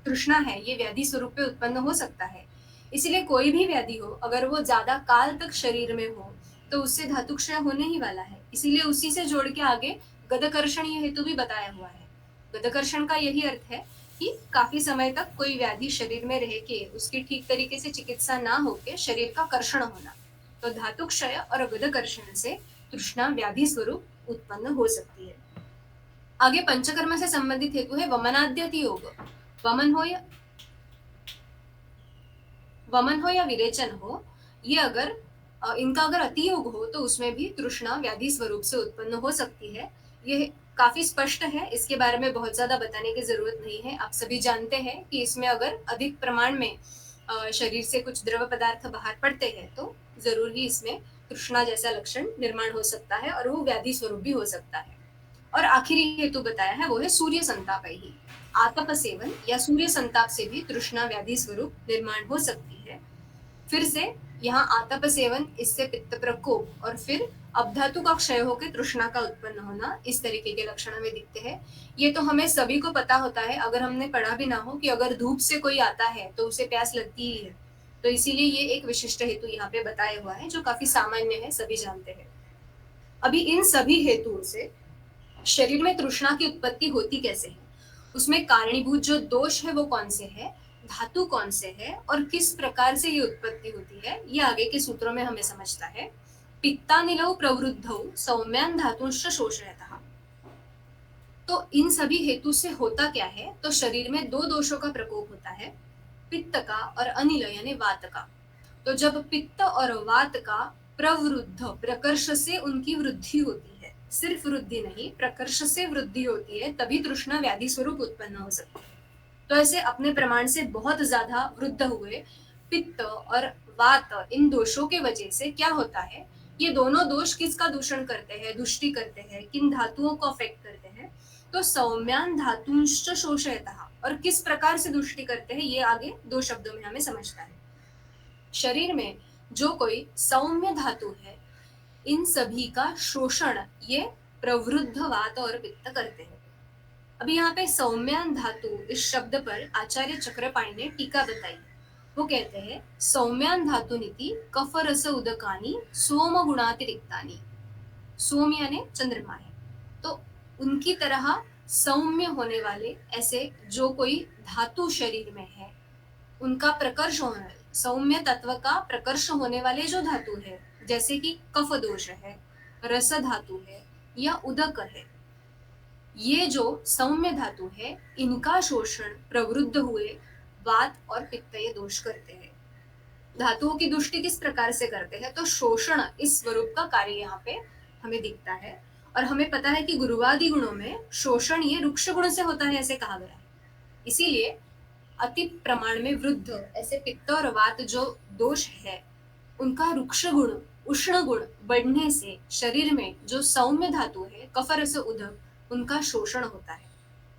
तृष्णा है ये व्याधि स्वरूप पे उत्पन्न हो सकता है। इसलिए कोई भी व्याधि हो, अगर वो ज्यादा काल तक शरीर में हो तो उससे धातुक्षय होने ही वाला है। इसीलिए उसी से जोड़ के आगे गदकर्षण ये हेतु भी बताया हुआ है। गदकर्षण का यही अर्थ है कि काफी समय तक कोई व्याधि शरीर में रह के उसकी ठीक तरीके से चिकित्सा ना होके शरीर का कर्षण होना, तो धातुक्षय और गदकर्षण से तृष्णा व्याधि स्वरूप उत्पन्न हो सकती है। आगे पंचकर्म से संबंधित हेतु है वमनाद्यति योग। वमन हो या विरेचन हो, ये अगर इनका अगर अतियोग हो तो उसमें भी तृष्णा व्याधि स्वरूप से उत्पन्न हो सकती है। ये काफी स्पष्ट है, इसके बारे में बहुत ज्यादा बताने की जरूरत नहीं है। आप सभी जानते हैं कि इसमें अगर अधिक प्रमाण में शरीर से कुछ द्रव पदार्थ बाहर पड़ते हैं तो जरूर ही इसमें तृष्णा जैसा लक्षण निर्माण हो सकता है और वो व्याधि स्वरूप भी हो सकता है। और आखिरी हेतु बताया है वो है सूर्य संताप ही। आतप सेवन या सूर्य संताप से भी तृष्णा व्याधि स्वरूप निर्माण हो सकती है। फिर से यहाँ आतप सेवन, इससे पित्त प्रकोप और फिर अपधातु का क्षय होकर तृष्णा का उत्पन्न होना, इस तरीके के लक्षण हमें दिखते हैं। ये तो हमें सभी को पता होता है, अगर हमने पढ़ा भी ना हो, कि अगर धूप से कोई आता है तो उसे प्यास लगती ही है। तो इसीलिए ये एक विशिष्ट हेतु यहाँ पे बताया हुआ है जो काफी सामान्य है, सभी जानते हैं। अभी इन सभी हेतुओं से शरीर में तृष्णा की उत्पत्ति होती कैसे है, उसमें कारणीभूत जो दोष है वो कौन से है, धातु कौन से है और किस प्रकार से ये उत्पत्ति होती है, ये आगे के सूत्रों में हमें समझता है। पित्तानिलौ प्रवृद्धौ सौम्यान धातुंश्च शोषयतः। तो इन सभी हेतु से होता क्या है, तो शरीर में दो दोषों का प्रकोप होता है, पित्त का और अनिल यानी वात का। तो जब पित्त और वात का प्रवृद्ध, प्रकर्ष से उनकी वृद्धि होती है, सिर्फ वृद्धि नहीं प्रकर्ष से वृद्धि होती है, तभी तृष्णा व्याधि स्वरूप उत्पन्न हो सकती है। तो ऐसे अपने प्रमाण से बहुत ज्यादा वृद्ध हुए पित्त और वात, इन दोषों के वजह से क्या होता है, ये दोनों दोष किसका दूषण करते हैं, दुष्टि करते हैं, किन धातुओं को अफेक्ट करते हैं, तो सौम्यान धातुंश्च शोषयतः। और किस प्रकार से दुष्टि करते हैं ये आगे दो शब्दों में हमें समझता है। शरीर में जो कोई सौम्य धातु है, इन सभी का शोषण ये प्रवृद्ध वात और पित्त करते हैं। अभी यहाँ पे सौम्यान धातु इस शब्द पर आचार्य चक्रपाणि ने टीका बताई। वो कहते हैं सौम्यान धातु नीति कफ रस उदकानी सोम गुणातिरिक्तानी। सोम यानी चंद्रमा है, तो उनकी तरह सौम्य होने वाले ऐसे जो कोई धातु शरीर में है, उनका प्रकर्ष होना, सौम्य तत्व का प्रकर्ष होने वाले जो धातु है, जैसे कि कफ दोष है, रस धातु है या उदक है, ये जो सौम्य धातु है इनका शोषण प्रवृद्ध हुए वात और पित्त ये दोष करते हैं। धातुओं की दुष्टि किस प्रकार से करते हैं, तो शोषण इस स्वरूप का कार्य यहाँ पे हमें दिखता है। और हमें पता है कि गुरुवादी गुणों में शोषण ये रुक्ष गुण से होता है, ऐसे कहा गया है। इसीलिए अति प्रमाण में वृद्ध ऐसे पित्त और वात जो दोष है, उनका रुक्ष गुण, उष्ण गुण बढ़ने से शरीर में जो सौम्य धातु है कफ रस उदक, उनका शोषण होता है।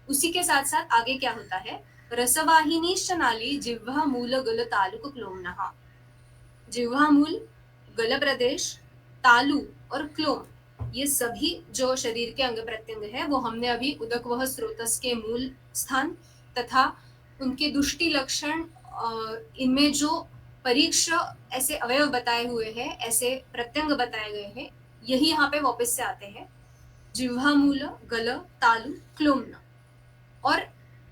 उसी के साथ साथ आगे क्या होता है, रसवाहिनीश्च नाली जिह्वा मूल गल तालुक क्लोमनः। जिह्वा मूल, गल प्रदेश, तालु और क्लोम, ये सभी जो शरीर के अंग प्रत्यंग है वो हमने अभी उदक वह स्रोतस के मूल स्थान तथा उनके दुष्टि लक्षण, इनमें जो परीक्ष ऐसे अवयव बताए हुए हैं, ऐसे प्रत्यंग बताए गए हैं, यही यहाँ पे वापस से आते हैं। जिह्वा मूल, गल, तालु, क्लोम्न। और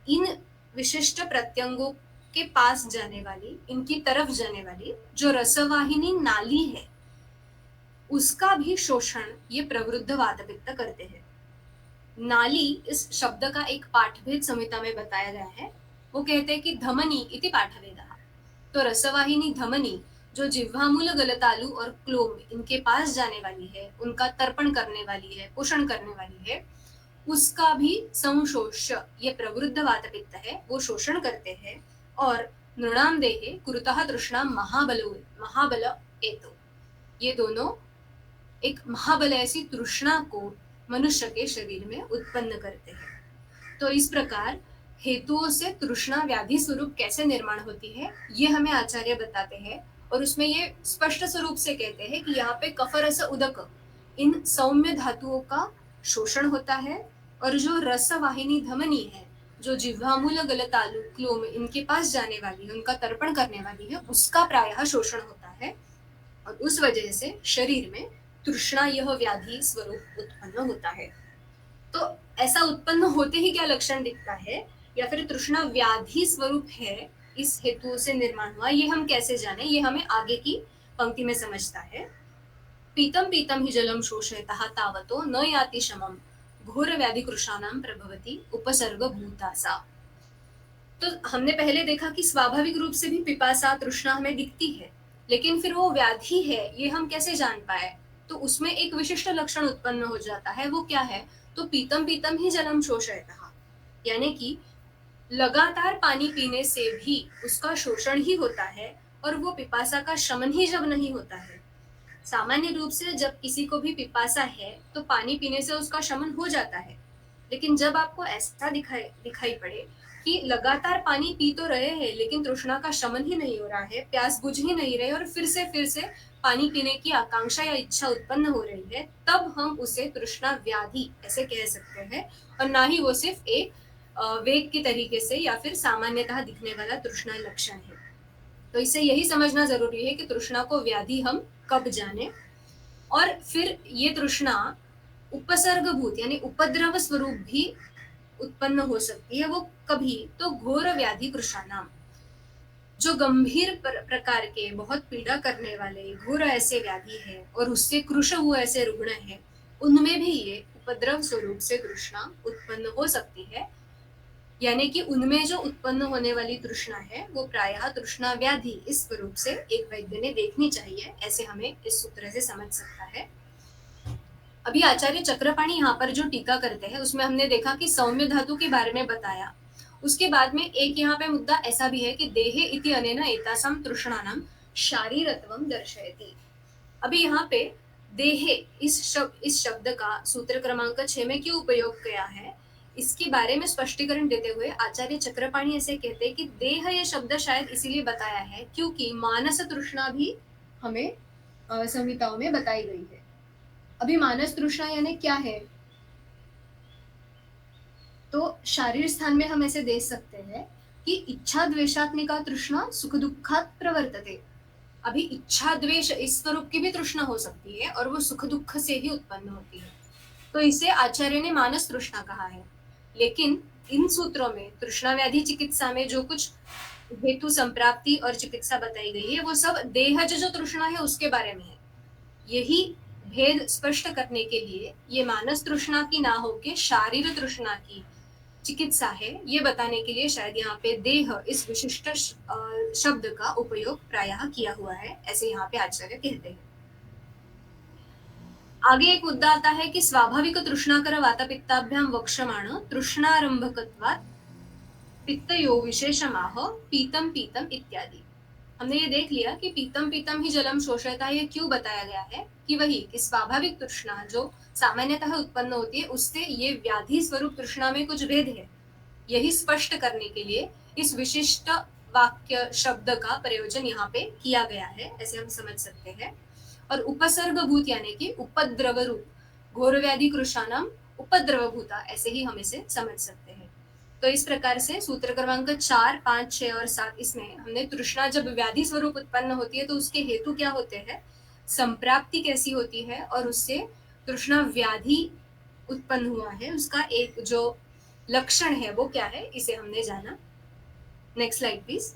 इन विशिष्ट प्रत्यंगों के पास जाने वाली, इनकी तरफ जाने वाली जो रसवाहिनी नाली है, उसका भी शोषण ये प्रवृद्ध वात पित्त करते हैं। नाली इस शब्द का एक पाठभेद संहिता में बताया गया है। वो कहते हैं कि धमनी इति पाठभेदः। तो रसवाहिनी धमनी जो जिह्वामूल गलतालु और क्लोम इनके पास जाने वाली है, उनका तर्पण करने वाली है, पोषण करने वाली है, उसका भी संशोष्य ये प्रवृद्ध वात पित्त है, वो शोषण करते हैं। और नृणाम देहे कुरुतः तृष्णा महाबल एतो, ये दोनों एक महाबल ऐसी तृष्णा को मनुष्य के शरीर में उत्पन्न करते हैं। तो इस प्रकार हेतुओं से तृष्णा व्याधि स्वरूप कैसे निर्माण होती है ये हमें आचार्य बताते हैं। और उसमें ये स्पष्ट स्वरूप से कहते हैं कि यहाँ पे कफ रस उदक इन सौम्य धातुओं का शोषण होता है, और जो रस वाहिनी धमनी है, जो जिह्वामूल गलतालु क्लोम इनके पास जाने वाली है, उनका तर्पण करने वाली है, उसका प्रायः शोषण होता है। और उस वजह से शरीर में तृष्णा यह व्याधि स्वरूप उत्पन्न होता है। तो ऐसा उत्पन्न होते ही क्या लक्षण दिखता है, या फिर तृष्णा व्याधि स्वरूप है, इस हेतु से निर्माण हुआ, ये हम कैसे जाने, ये हमें आगे की पंक्ति में समझता है। पीतम पीतम ही जलम शोषयतः तावतो न याति शमम घोर व्याधि कृशानां प्रभवति उपसर्ग भूतासा। तो हमने पहले देखा कि स्वाभाविक रूप से भी पिपासा तृष्णा हमें दिखती है, लेकिन फिर वो व्याधि है ये हम कैसे जान पाए, तो उसमें एक विशिष्ट लक्षण उत्पन्न हो जाता है। वो क्या है, तो पीतम पीतम ही जलम शोषयतः, यानी कि लगातार पानी पीने से भी उसका शोषण ही होता है और वो पिपासा का शमन ही जब नहीं होता है। सामान्य रूप से जब किसी को भी पिपासा है तो पानी पीने से उसका शमन हो जाता है, लेकिन जब आपको ऐसा दिखाई दिखाई पड़े कि लगातार पानी पी तो रहे हैं लेकिन तृष्णा का शमन ही नहीं हो रहा है, प्यास बुझ ही नहीं रही और फिर से पानी पीने की आकांक्षा या इच्छा उत्पन्न हो रही है, तब हम उसे तृष्णा व्याधि ऐसे कह सकते हैं, और ना ही वो सिर्फ एक वेग के तरीके से या फिर सामान्यतः दिखने वाला तृष्णा लक्षण है। तो इससे यही समझना जरूरी है कि तृष्णा को व्याधि हम कब जाने, और फिर ये तृष्णा उपसर्गभूत यानी उपद्रव स्वरूप भी उत्पन्न हो सकती है। वो कभी तो घोर व्याधि कृशानाम, जो गंभीर प्रकार के बहुत पीड़ा करने वाले घोर ऐसे व्याधि है और उससे कृश हुए ऐसे रुग्ण है, उनमें भी ये उपद्रव स्वरूप से तृष्णा उत्पन्न हो सकती है। यानी कि उनमें जो उत्पन्न होने वाली तृष्णा है वो प्रायः तृष्णा व्याधि इस स्वरूप से एक वैद्य ने देखनी चाहिए, ऐसे हमें इस सूत्र से समझ सकता है। अभी आचार्य चक्रपाणी यहाँ पर जो टीका करते हैं उसमें हमने देखा कि सौम्य धातु के बारे में बताया। उसके बाद में एक यहाँ पे मुद्दा ऐसा भी है कि देहे इति अनेन एतासाम तृष्णानाम शारीरत्वम दर्शयति। अभी यहाँ पे देहे इस शब्द का सूत्र क्रमांक 6 में क्यों उपयोग किया है, इसके बारे में स्पष्टीकरण देते हुए आचार्य चक्रपाणी ऐसे कहते हैं कि देह ये शब्द शायद इसीलिए बताया है क्योंकि मानस तृष्णा भी हमें संहिताओं में बताई गई है। अभी मानस तृष्णा यानी क्या है, तो शारीर स्थान में हम ऐसे देख सकते हैं कि इच्छा द्वेषात्मिका तृष्णा सुख दुखात प्रवर्तते। अभी इच्छा द्वेष इस स्वरूप की भी तृष्णा हो सकती है और वो सुख दुख से ही उत्पन्न होती है, तो इसे आचार्य ने मानस तृष्णा कहा है। लेकिन इन सूत्रों में तृष्णा व्याधि चिकित्सा में जो कुछ हेतु संप्राप्ति और चिकित्सा बताई गई है वो सब देहज जो तृष्णा है उसके बारे में है। यही भेद स्पष्ट करने के लिए ये मानस तृष्णा की ना होके शारीर तृष्णा की चिकित्सा है, ये बताने के लिए शायद यहाँ पे देह इस विशिष्ट शब्द का उपयोग प्रायः किया हुआ है, ऐसे यहाँ पे आचार्य कहते हैं। आगे एक मुद्दा आता है कि स्वाभाविक तृष्णाकर वातपित्ताभ्याम वक्षमाण तृष्णारंभकत्वात् पित्तयो विशेषमाह पीतम पीतम इत्यादि। हमने ये देख लिया कि पीतम पीतम ही जलम शोषयता है, ये क्यों बताया गया है कि वही कि स्वाभाविक तृष्णा जो सामान्यतः उत्पन्न होती है उससे ये व्याधि स्वरूप तृष्णा में कुछ भेद है, यही स्पष्ट करने के लिए इस विशिष्ट वाक्य शब्द का प्रयोजन यहाँ पे किया गया है, ऐसे हम समझ सकते हैं। और उपसर्गभूत यानी कि उपद्रव रूप घोर व्याधि कृशानाम उपद्रवभूता, ऐसे ही हम इसे समझ सकते हैं। तो इस प्रकार से सूत्र क्रमांक 4, 5, 6 और 7 इसमें हमने तृष्णा जब व्याधि स्वरूप उत्पन्न होती है तो उसके हेतु क्या होते हैं, संप्राप्ति कैसी होती है और उससे तृष्णा व्याधि उत्पन्न हुआ है उसका एक जो लक्षण है वो क्या है, इसे हमने जाना। Next slide please.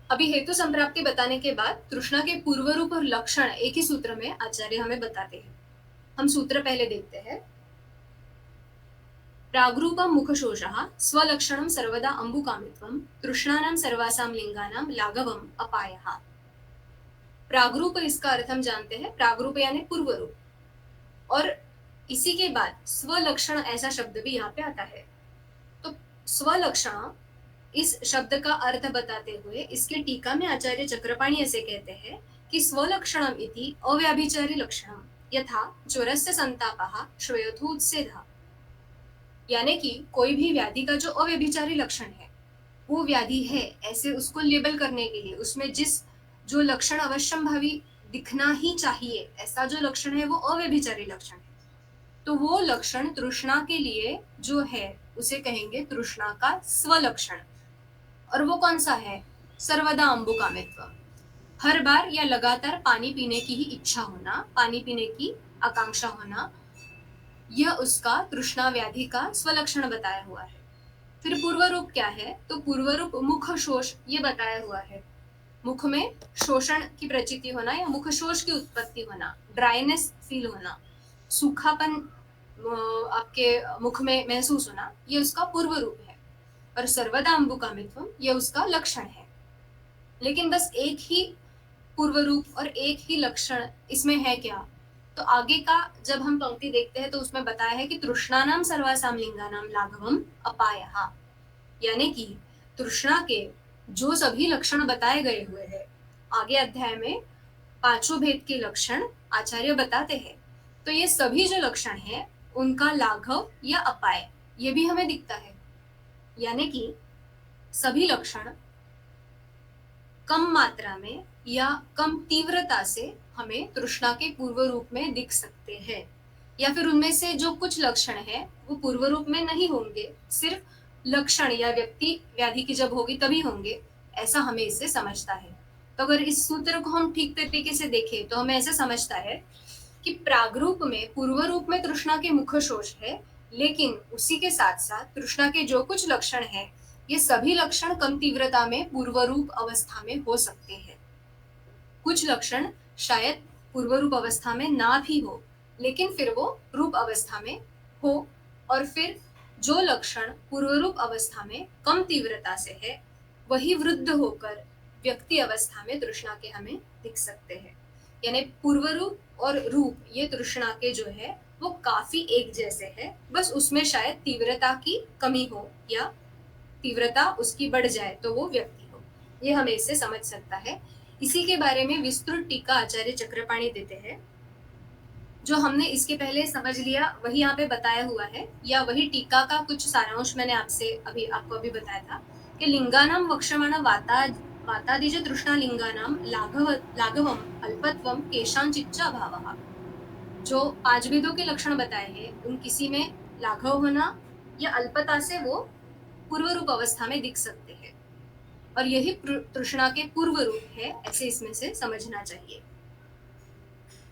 अभी हेतु संप्राप्ति बताने के बाद तृष्णा के पूर्व रूप और लक्षण एक ही सूत्र में आचार्य हमें बताते हैं। हम सूत्र पहले देखते हैं। प्राग्रूपम मुखशोषः स्वलक्षणं सर्वदा अंबुकामित्वं तृष्णानां सर्वासां लिंगानां लाघवम् अपायः। प्राग्रूप इसका अर्थ हम जानते हैं, प्राग्रूप यानी पूर्व रूप, और इसी के बाद स्वलक्षण ऐसा शब्द भी यहाँ पे आता है। तो स्वलक्षण इस शब्द का अर्थ बताते हुए इसके टीका में आचार्य चक्रपाणी ऐसे कहते हैं कि स्वलक्षणम इति अव्याभिचारी लक्षणम यथा ज्वरस्य संतापः श्वेयोथोत्सेदः। यानी कि कोई भी व्याधि का जो अव्यभिचारी लक्षण है वो व्याधि है ऐसे उसको लेबल करने के लिए उसमें जिस जो लक्षण अवश्यंभावी दिखना ही चाहिए ऐसा जो लक्षण है वो अव्यभिचारी लक्षण है, तो वो लक्षण तृष्णा के लिए जो है उसे कहेंगे तृष्णा का स्वलक्षण। और वो कौन सा है, सर्वदा अंबुकामित्व, हर बार या लगातार पानी पीने की ही इच्छा होना, पानी पीने की आकांक्षा होना, यह उसका तृष्णा व्याधि का स्वलक्षण बताया हुआ है। फिर पूर्व रूप क्या है, तो पूर्व रूप मुख शोष ये बताया हुआ है, मुख में शोषण की प्रचिति होना या मुख शोष की उत्पत्ति होना, ड्राइनेस फील होना, सूखापन आपके मुख में महसूस होना, ये उसका पूर्व रूप है। और सर्वदा अंबुकामित्वम ये उसका लक्षण है। लेकिन बस एक ही पूर्व रूप और एक ही लक्षण इसमें है क्या? तो आगे का जब हम पंक्ति देखते हैं तो उसमें बताया है कि तृष्णानाम सर्वासाम लिंगानाम लाघवम अपायः, यानी कि तृष्णा के जो सभी लक्षण बताए गए हुए हैं आगे अध्याय में, पांचों भेद के लक्षण आचार्य बताते हैं, तो ये सभी जो लक्षण है उनका लाघव या अपाय ये भी हमें दिखता है, यानी कि सभी लक्षण कम मात्रा में या कम तीव्रता से हमें तृष्णा के पूर्व रूप में दिख सकते हैं, या फिर उनमें से जो कुछ लक्षण है वो पूर्व रूप में नहीं होंगे, सिर्फ लक्षण या व्यक्ति व्याधि की जब होगी तभी होंगे, ऐसा हमें इससे समझता है। तो अगर इस सूत्र को हम ठीक तरीके से देखें तो हमें ऐसे समझता है कि प्रागरूप में पूर्व रूप में तृष्णा के मुख्य शोष है, लेकिन उसी के साथ साथ तृष्णा के जो कुछ लक्षण है ये सभी लक्षण कम तीव्रता में पूर्व रूप अवस्था में हो सकते हैं। कुछ लक्षण शायद पूर्व रूप अवस्था में ना भी हो, लेकिन फिर वो रूप अवस्था में हो, और फिर जो लक्षण पूर्व रूप अवस्था में कम तीव्रता से है वही वृद्ध होकर व्यक्ति अवस्था में तृष्णा के हमें दिख सकते हैं। यानी पूर्व रूप और रूप ये तृष्णा के जो है वो काफी एक जैसे है, बस उसमें शायद तीव्रता की कमी हो या तीव्रता उसकी बढ़ जाए तो वो व्यक्ति हो, ये हमें इससे समझ सकता है। इसी के बारे में विस्तृत टीका आचार्य चक्रपाणी देते हैं, जो हमने इसके पहले समझ लिया वही यहाँ पे बताया हुआ है, या वही टीका का कुछ सारांश मैंने आपको अभी बताया था कि लिंगानाम वक्षमाण वातादिज तृष्णा लिंगानाम लाघवम अल्पत्वम केशांचिच्चा भावः। जो पांच भेदों के लक्षण बताए हैं उन किसी में लाघव होना या अल्पता से वो पूर्व रूप अवस्था में दिख सकते हैं, और यही तृष्णा के पूर्व रूप है, ऐसे इसमें से समझना चाहिए।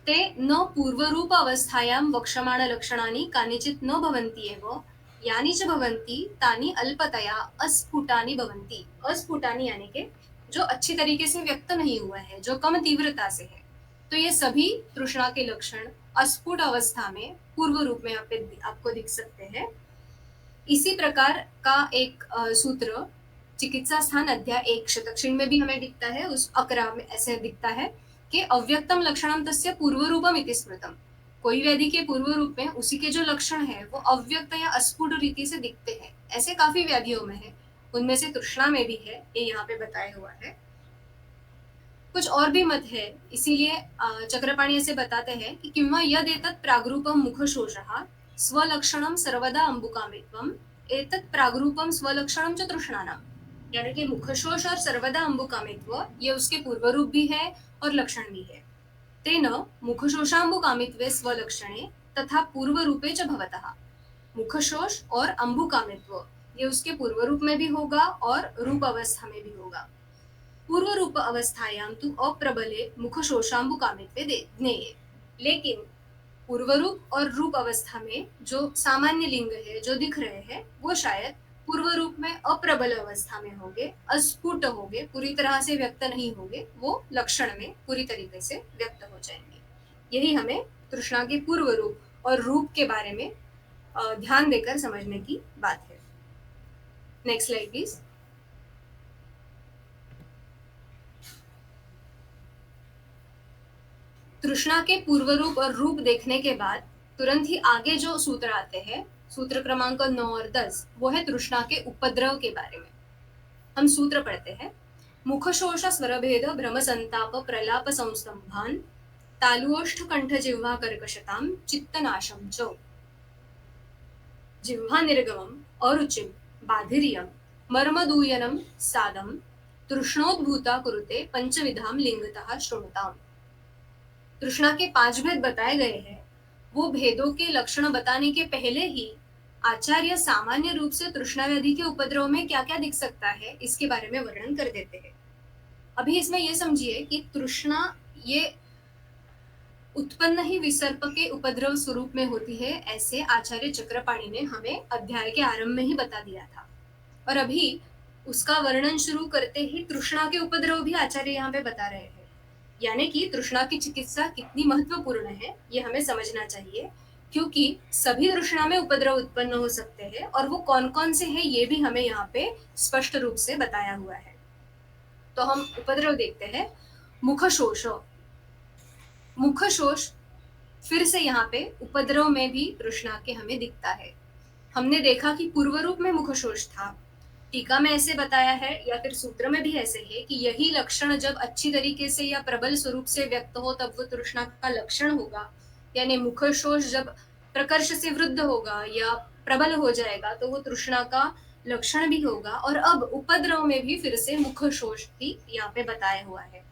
ते न पूर्वरूप अवस्थायां वक्षमाण लक्षणानि कानिचित् न भवन्ति एव, यानि च भवन्ति तानि अल्पतया अस्फुटानि भवन्ति। अस्फुटानि यानी कि जो अच्छी तरीके से व्यक्त नहीं हुआ है, जो कम तीव्रता से है, तो ये सभी तृष्णा के लक्षण अस्फुट अवस्था में पूर्व रूप में आपको दिख सकते हैं। इसी प्रकार का एक सूत्र चिकित्सा स्थान अध्याय 1 शतक्षिण में भी हमें दिखता है, उस अकरा में ऐसे दिखता है कि अव्यक्तम लक्षणम तस्य पूर्व रूपम इति स्मृतम। कोई व्याधि के पूर्व रूप में उसी के जो लक्षण है वो अव्यक्त या अस्फुट रीति से दिखते हैं, ऐसे काफी व्याधियों में है, उनमें से तृष्णा में भी है, ये यहाँ पे बताया हुआ है। कुछ और भी मत है, इसीलिए चक्रपाणी ऐसे बताते हैं कि किंवा यद एतत् प्रागरूपम मुखशोषः स्वलक्षणम सर्वदा अंबुकामित्वम एतत् प्रागरूपम स्वलक्षणम च तृष्णानाम। यानी कि मुखशोष और सर्वदा अंबुकामित्व ये उसके पूर्व रूप भी है और लक्षण भी है। तेन मुखशोषांबुकामित्वे स्वलक्षणे तथा पूर्व रूपे च भवतः। मुखशोष और अंबुकामित्व ये उसके पूर्व रूप में भी होगा और रूप अवस्था में भी होगा। पूर्व रूप अवस्थायां तु अप्रबले मुखशोषांबुकामित्वे ज्ञेये, लेकिन पूर्व रूप और रूप अवस्था में जो सामान्य लिंग है जो दिख रहे हैं वो शायद पूर्व रूप में अप्रबल अवस्था में होंगे, अस्फुट होंगे, पूरी तरह से व्यक्त नहीं होंगे, वो लक्षण में पूरी तरीके से व्यक्त हो जाएंगे। यही हमें तृष्णा के पूर्व रूप और रूप के बारे में ध्यान देकर समझने की बात है। Next slide please. तृष्णा के पूर्व रूप और रूप देखने के बाद तुरंत ही आगे जो सूत्र आते हैं, सूत्र क्रमांक 9 और 10, वो है तृष्णा के उपद्रव के बारे में। हम सूत्र पढ़ते हैं। मुखशोष स्वरभेद भ्रम संताप प्रलाप संस्तंभान तालुओष्ठ कंठ जिह्वा कर्कशताम चित्तनाशम च। जिह्वा निर्गमम अरुचिम बाधिर्यम मर्मदूयनम सादम तृष्णोद्भूता कुरुते पंचविधाम लिंगतः श्रृणुताम। तृष्णा के 5 भेद बताए गए हैं, वो भेदों के लक्षण बताने के पहले ही आचार्य सामान्य रूप से तृष्णा व्याधि के उपद्रव में क्या क्या दिख सकता है इसके बारे में वर्णन कर देते हैं। अभी इसमें यह समझिए कि तृष्णा ये उत्पन्न ही विसर्प के उपद्रव स्वरूप में होती है, ऐसे आचार्य चक्रपाणी ने हमें अध्याय के आरंभ में ही बता दिया था, और अभी उसका वर्णन शुरू करते ही तृष्णा के उपद्रव भी आचार्य यहाँ पे बता रहे हैं। यानी कि तृष्णा की चिकित्सा कितनी महत्वपूर्ण है ये हमें समझना चाहिए, क्योंकि सभी तृष्णा में उपद्रव उत्पन्न हो सकते हैं और वो कौन कौन से हैं ये भी हमें यहाँ पे स्पष्ट रूप से बताया हुआ है। तो हम उपद्रव देखते हैं। मुखशोष। मुखशोष फिर से यहाँ पे उपद्रव में भी तृष्णा के हमें दिखता है। हमने देखा कि पूर्व रूप में मुखशोष था, टीका में ऐसे बताया है या फिर सूत्र में भी ऐसे है कि यही लक्षण जब अच्छी तरीके से या प्रबल स्वरूप से व्यक्त हो तब वो तृष्णा का लक्षण होगा। यानी मुखशोष जब प्रकर्ष से वृद्ध होगा या प्रबल हो जाएगा तो वो तृष्णा का लक्षण भी होगा। और अब उपद्रव में भी फिर से मुखशोष भी यहाँ पे बताया हुआ है,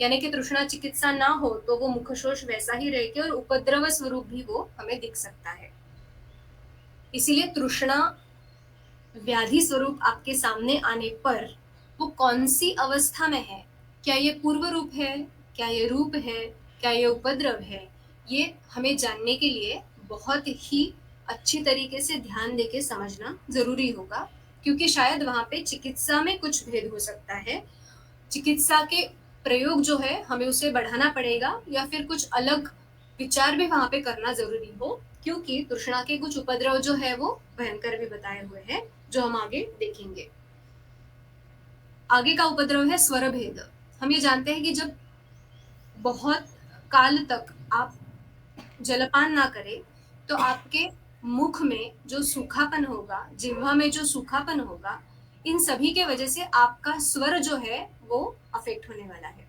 यानी कि तृष्णा चिकित्सा ना हो तो वो मुखशोष वैसा ही रहेगा और उपद्रव स्वरूप भी वो हमें दिख सकता है। इसीलिए तृष्णा व्याधि स्वरूप आपके सामने आने पर वो कौन सी अवस्था में है, क्या ये पूर्व रूप है, क्या ये रूप है, क्या ये उपद्रव है, ये हमें जानने के लिए बहुत ही अच्छी तरीके से ध्यान देके समझना जरूरी होगा, क्योंकि शायद वहां पे चिकित्सा में कुछ भेद हो सकता है। चिकित्सा के प्रयोग जो है हमें उसे बढ़ाना पड़ेगा या फिर कुछ अलग विचार भी वहां पे करना जरूरी हो, क्योंकि तृष्णा के कुछ उपद्रव जो है वो भयंकर भी बताए हुए हैं जो हम आगे देखेंगे। आगे का उपद्रव है स्वर भेद। हम ये जानते हैं कि जब बहुत काल तक आप जलपान ना करें तो आपके मुख में जो सूखापन होगा, जिह्वा में जो सूखापन होगा, इन सभी के वजह से आपका स्वर जो है वो अफेक्ट होने वाला है,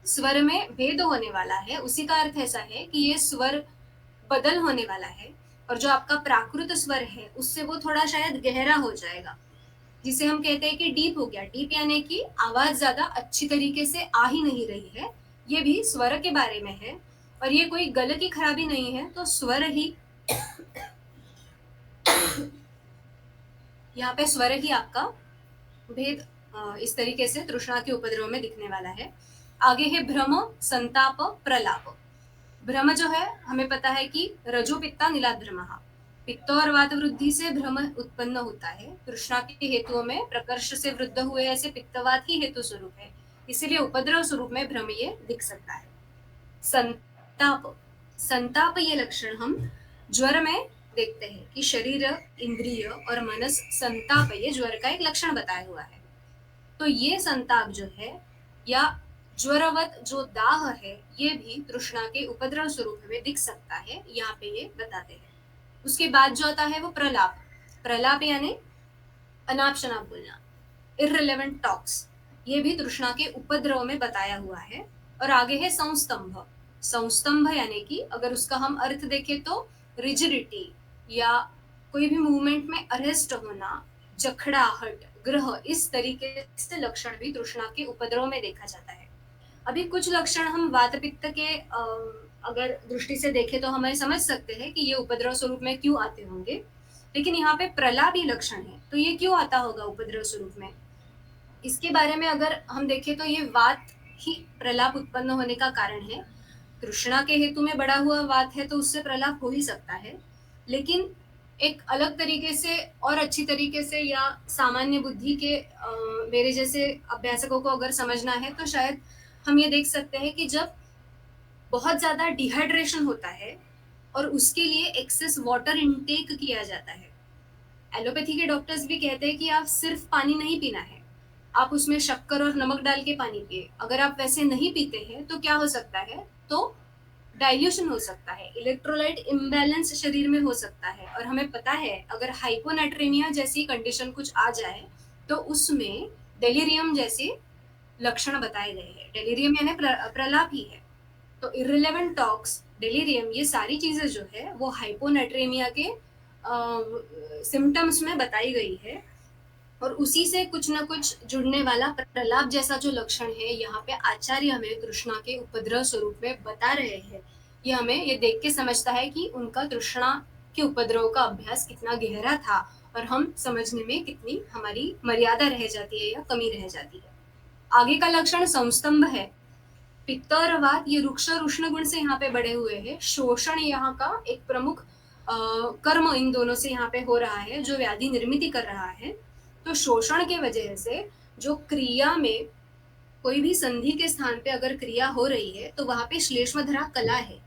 स्वर में भेद होने वाला है। उसी का अर्थ ऐसा है कि ये स्वर बदल होने वाला है और जो आपका प्राकृत स्वर है उससे वो थोड़ा शायद गहरा हो जाएगा, जिसे हम कहते हैं कि डीप हो गया। डीप यानी कि आवाज ज्यादा अच्छी तरीके से आ ही नहीं रही है। ये भी स्वर के बारे में है और ये कोई गले की खराबी नहीं है, तो स्वर ही यहाँ पे स्वर ही आपका भेद इस तरीके से तृष्णा के उपद्रव में दिखने वाला है। आगे है भ्रम, संताप, प्रलाप। भ्रम जो है हमें पता है कि रजो पित्ता नीलाद भ्रम, पित्त और वात वृद्धि से भ्रम उत्पन्न होता है। तृष्णा के हेतुओं में प्रकर्ष से वृद्ध हुए ऐसे पित्तवात ही हेतु स्वरूप है, इसीलिए उपद्रव स्वरूप में भ्रम ये दिख सकता है। संताप, संताप ये लक्षण हम ज्वर में देखते हैं कि शरीर, इंद्रिय और मनस संताप, ये ज्वर का एक लक्षण बताया हुआ है। तो ये संताप जो है या ज्वरवत जो दाह है ये भी तृष्णा के उपद्रव स्वरूप में दिख सकता है, यहाँ पे ये बताते हैं। उसके बाद जो आता है वो प्रलाप। प्रलाप यानी अनाप शनाप बोलना, इररिलेवेंट टॉक्स, ये भी तृष्णा के उपद्रव में बताया हुआ है। और आगे है संस्तंभ। संस्तंभ यानी कि अगर उसका हम अर्थ देखें तो रिजिडिटी या कोई भी मूवमेंट में अरेस्ट होना, जखड़ाहट, ग्रह, इस तरीके से लक्षण भी तृष्णा के उपद्रव में देखा जाता है। अभी कुछ लक्षण हम वात पित्त के अगर दृष्टि से देखें तो हमें समझ सकते हैं कि ये उपद्रव स्वरूप में क्यों आते होंगे, लेकिन यहाँ पे प्रलापी लक्षण है तो ये क्यों आता होगा उपद्रव स्वरूप में, इसके बारे में अगर हम देखें तो ये वात ही प्रलाप उत्पन्न होने का कारण है। तृष्णा के हेतु में बढ़ा हुआ वात है तो उससे प्रलाप हो ही सकता है, लेकिन एक अलग तरीके से और अच्छी तरीके से या सामान्य बुद्धि के मेरे जैसे अभ्यासकों को अगर समझना है तो शायद हम ये देख सकते हैं कि जब बहुत ज्यादा डिहाइड्रेशन होता है और उसके लिए एक्सेस वाटर इनटेक किया जाता है। एलोपैथी के डॉक्टर्स भी कहते हैं कि आप सिर्फ पानी नहीं पीना है, आप उसमें शक्कर और नमक डाल के पानी पिए। अगर आप वैसे नहीं पीते हैं तो क्या हो सकता है, तो डाइल्यूशन हो सकता है, इलेक्ट्रोलाइट इम्बैलेंस शरीर में हो सकता है। और हमें पता है अगर हाइपोनेट्रेमिया जैसी कंडीशन कुछ आ जाए तो उसमें डेलिरियम जैसे लक्षण बताए गए हैं। डेलिरियम यानी प्रलाप ही है। तो इररिलेवेंट टॉक्स, डेलिरियम, ये सारी चीजें जो है वो हाइपोनेट्रेमिया के सिम्टम्स में बताई गई है और उसी से कुछ ना कुछ जुड़ने वाला प्रलाप जैसा जो लक्षण है यहाँ पे आचार्य हमें तृष्णा के उपद्रव स्वरूप में बता रहे हैं। ये हमें ये देख के समझता है कि उनका तृष्णा के उपद्रव का अभ्यास कितना गहरा था और हम समझने में कितनी हमारी मर्यादा रह जाती है या कमी रह जाती है। आगे का लक्षण संस्तंभ है। पित्त और वात ये रुक्ष और उष्ण गुण से यहाँ पे बढ़े हुए हैं। शोषण यहाँ का एक प्रमुख कर्म इन दोनों से यहाँ पे हो रहा है जो व्याधि निर्मित कर रहा है। तो शोषण के वजह से जो क्रिया में कोई भी संधि के स्थान पे अगर क्रिया हो रही है तो वहां पे श्लेष्मधरा कला है,